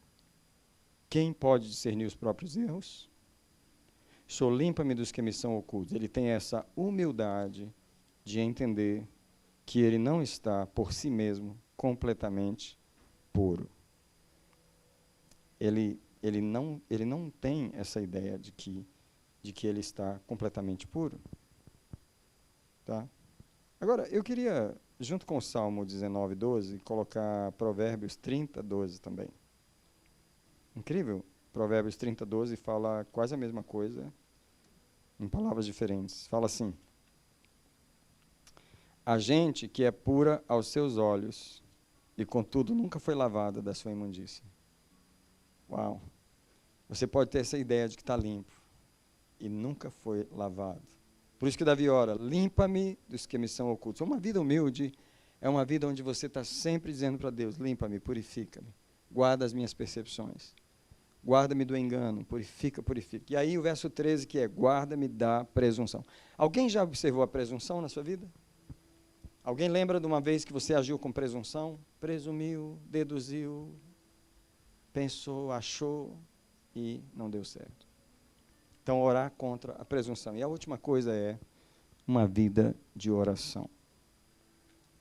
quem pode discernir os próprios erros? Sou limpa-me dos que me são ocultos. Ele tem essa humildade de entender que ele não está, por si mesmo, completamente puro. Ele não tem essa ideia de que ele está completamente puro. Tá? Agora, eu queria, junto com o Salmo 19:12, colocar Provérbios 30:12 também. Incrível. Provérbios 30:12 fala quase a mesma coisa, em palavras diferentes. Fala assim, a gente que é pura aos seus olhos, e contudo nunca foi lavada da sua imundície. Uau! Você pode ter essa ideia de que está limpo, e nunca foi lavado. Por isso que Davi ora, limpa-me dos que me são ocultos. Uma vida humilde é uma vida onde você está sempre dizendo para Deus, limpa-me, purifica-me, guarda as minhas percepções, guarda-me do engano, purifica. E aí o verso 13 que é, guarda-me da presunção. Alguém já observou a presunção na sua vida? Alguém lembra de uma vez que você agiu com presunção? Presumiu, deduziu, pensou, achou e não deu certo. Então, orar contra a presunção. E a última coisa é uma vida de oração.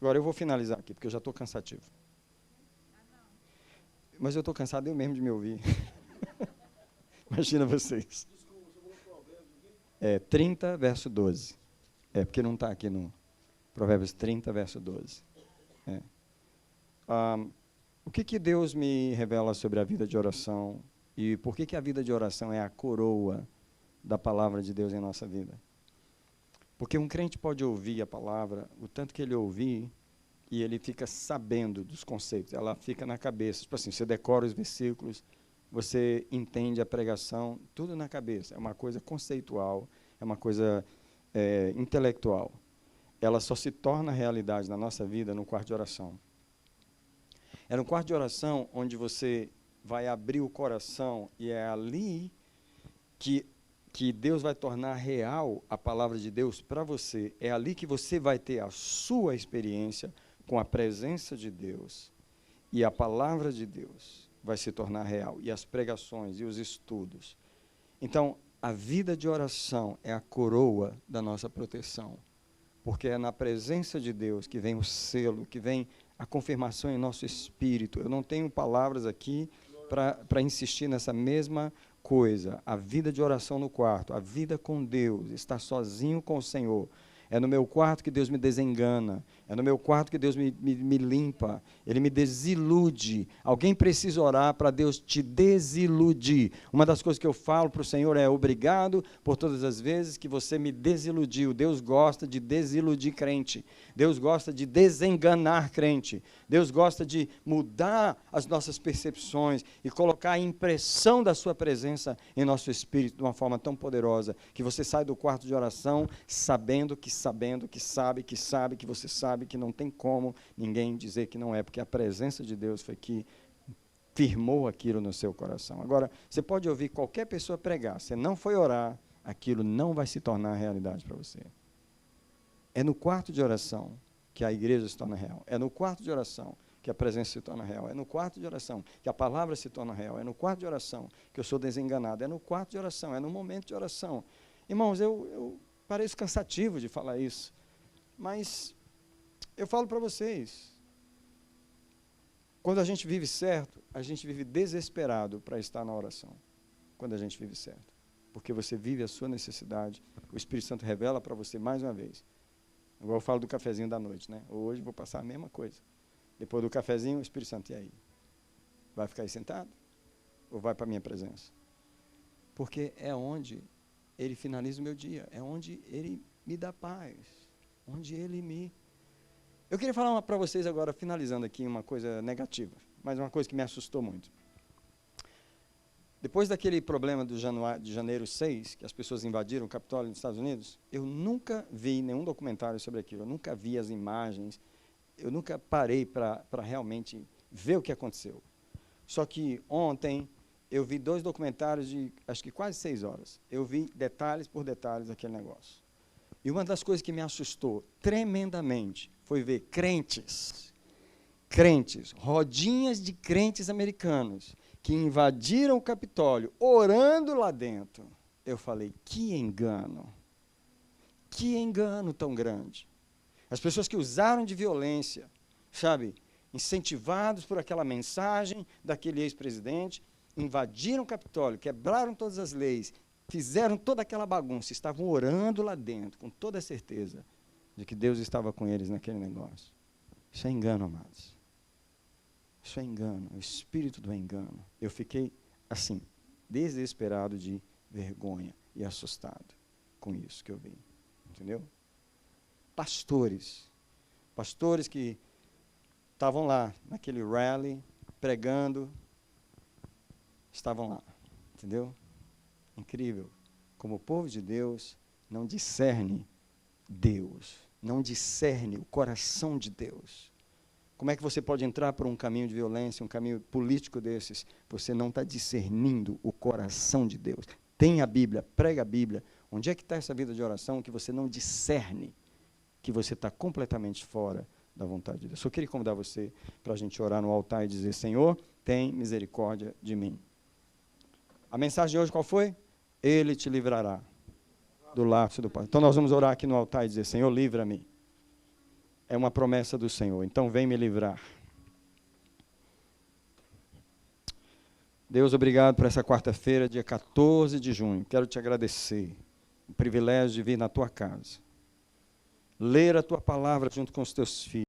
Agora, eu vou finalizar aqui, porque eu já estou cansativo. Mas eu estou cansado eu mesmo de me ouvir. Imagina vocês. 30, verso 12. Porque não está aqui no Provérbios 30, verso 12. O que Deus me revela sobre a vida de oração? E por que a vida de oração é a coroa da palavra de Deus em nossa vida? Porque um crente pode ouvir a palavra, o tanto que ele ouvir, e ele fica sabendo dos conceitos, ela fica na cabeça. Tipo assim, você decora os versículos, você entende a pregação, tudo na cabeça. É uma coisa conceitual, é uma coisa intelectual. Ela só se torna realidade na nossa vida no quarto de oração. É no quarto de oração onde você vai abrir o coração, e é ali que Deus vai tornar real a palavra de Deus para você. É ali que você vai ter a sua experiência com a presença de Deus. E a palavra de Deus vai se tornar real. E as pregações e os estudos. Então, a vida de oração é a coroa da nossa proteção. Porque é na presença de Deus que vem o selo, que vem a confirmação em nosso espírito. Eu não tenho palavras aqui para insistir nessa mesma coisa. A vida de oração no quarto, a vida com Deus, estar sozinho com o Senhor. É no meu quarto que Deus me desengana. É no meu quarto que Deus me limpa. Ele me desilude. Alguém precisa orar para Deus te desiludir. Uma das coisas que eu falo para o Senhor é obrigado por todas as vezes que você me desiludiu. Deus gosta de desiludir crente. Deus gosta de desenganar crente. Deus gosta de mudar as nossas percepções e colocar a impressão da sua presença em nosso espírito de uma forma tão poderosa que você sai do quarto de oração sabendo que sabe, que você sabe, que não tem como ninguém dizer que não é, porque a presença de Deus foi que firmou aquilo no seu coração. Agora, você pode ouvir qualquer pessoa pregar, você não foi orar, aquilo não vai se tornar realidade para você. É no quarto de oração que a igreja se torna real. É no quarto de oração que a presença se torna real. É no quarto de oração que a palavra se torna real. É no quarto de oração que eu sou desenganado. É no quarto de oração, é no momento de oração. Irmãos, eu pareço cansativo de falar isso, mas eu falo para vocês, quando a gente vive certo, a gente vive desesperado para estar na oração. Quando a gente vive certo. Porque você vive a sua necessidade, o Espírito Santo revela para você mais uma vez. Agora eu falo do cafezinho da noite, né? Hoje vou passar a mesma coisa. Depois do cafezinho, o Espírito Santo, e aí? Vai ficar aí sentado? Ou vai para a minha presença? Porque é onde ele finaliza o meu dia, é onde ele me dá paz, onde ele me... Eu queria falar para vocês agora, finalizando aqui, uma coisa negativa, mas uma coisa que me assustou muito. Depois daquele problema de janeiro 6, que as pessoas invadiram o Capitólio dos Estados Unidos, eu nunca vi nenhum documentário sobre aquilo, eu nunca vi as imagens, eu nunca parei para realmente ver o que aconteceu. Só que ontem eu vi 2 documentários de, acho que quase 6 horas. Eu vi detalhes por detalhes daquele negócio. E uma das coisas que me assustou tremendamente foi ver crentes, rodinhas de crentes americanos, que invadiram o Capitólio, orando lá dentro. Eu falei, que engano tão grande. As pessoas que usaram de violência, sabe, incentivados por aquela mensagem daquele ex-presidente, invadiram o Capitólio, quebraram todas as leis, fizeram toda aquela bagunça, estavam orando lá dentro, com toda a certeza de que Deus estava com eles naquele negócio. Isso é engano, amados. Isso é engano, o espírito do engano. Eu fiquei, assim, desesperado de vergonha e assustado com isso que eu vi. Entendeu? Pastores que estavam lá, naquele rally, pregando, estavam lá, entendeu? Incrível. Como o povo de Deus não discerne Deus, não discerne o coração de Deus. Como é que você pode entrar por um caminho de violência, um caminho político desses? Você não está discernindo o coração de Deus. Tem a Bíblia, prega a Bíblia. Onde é que está essa vida de oração que você não discerne, que você está completamente fora da vontade de Deus? Eu queria convidar você para a gente orar no altar e dizer, Senhor, tem misericórdia de mim. A mensagem de hoje qual foi? Ele te livrará do laço do pecado. Então nós vamos orar aqui no altar e dizer, Senhor, livra-me. É uma promessa do Senhor, então vem me livrar. Deus, obrigado por essa quarta-feira, dia 14 de junho. Quero te agradecer o privilégio de vir na tua casa, ler a tua palavra junto com os teus filhos.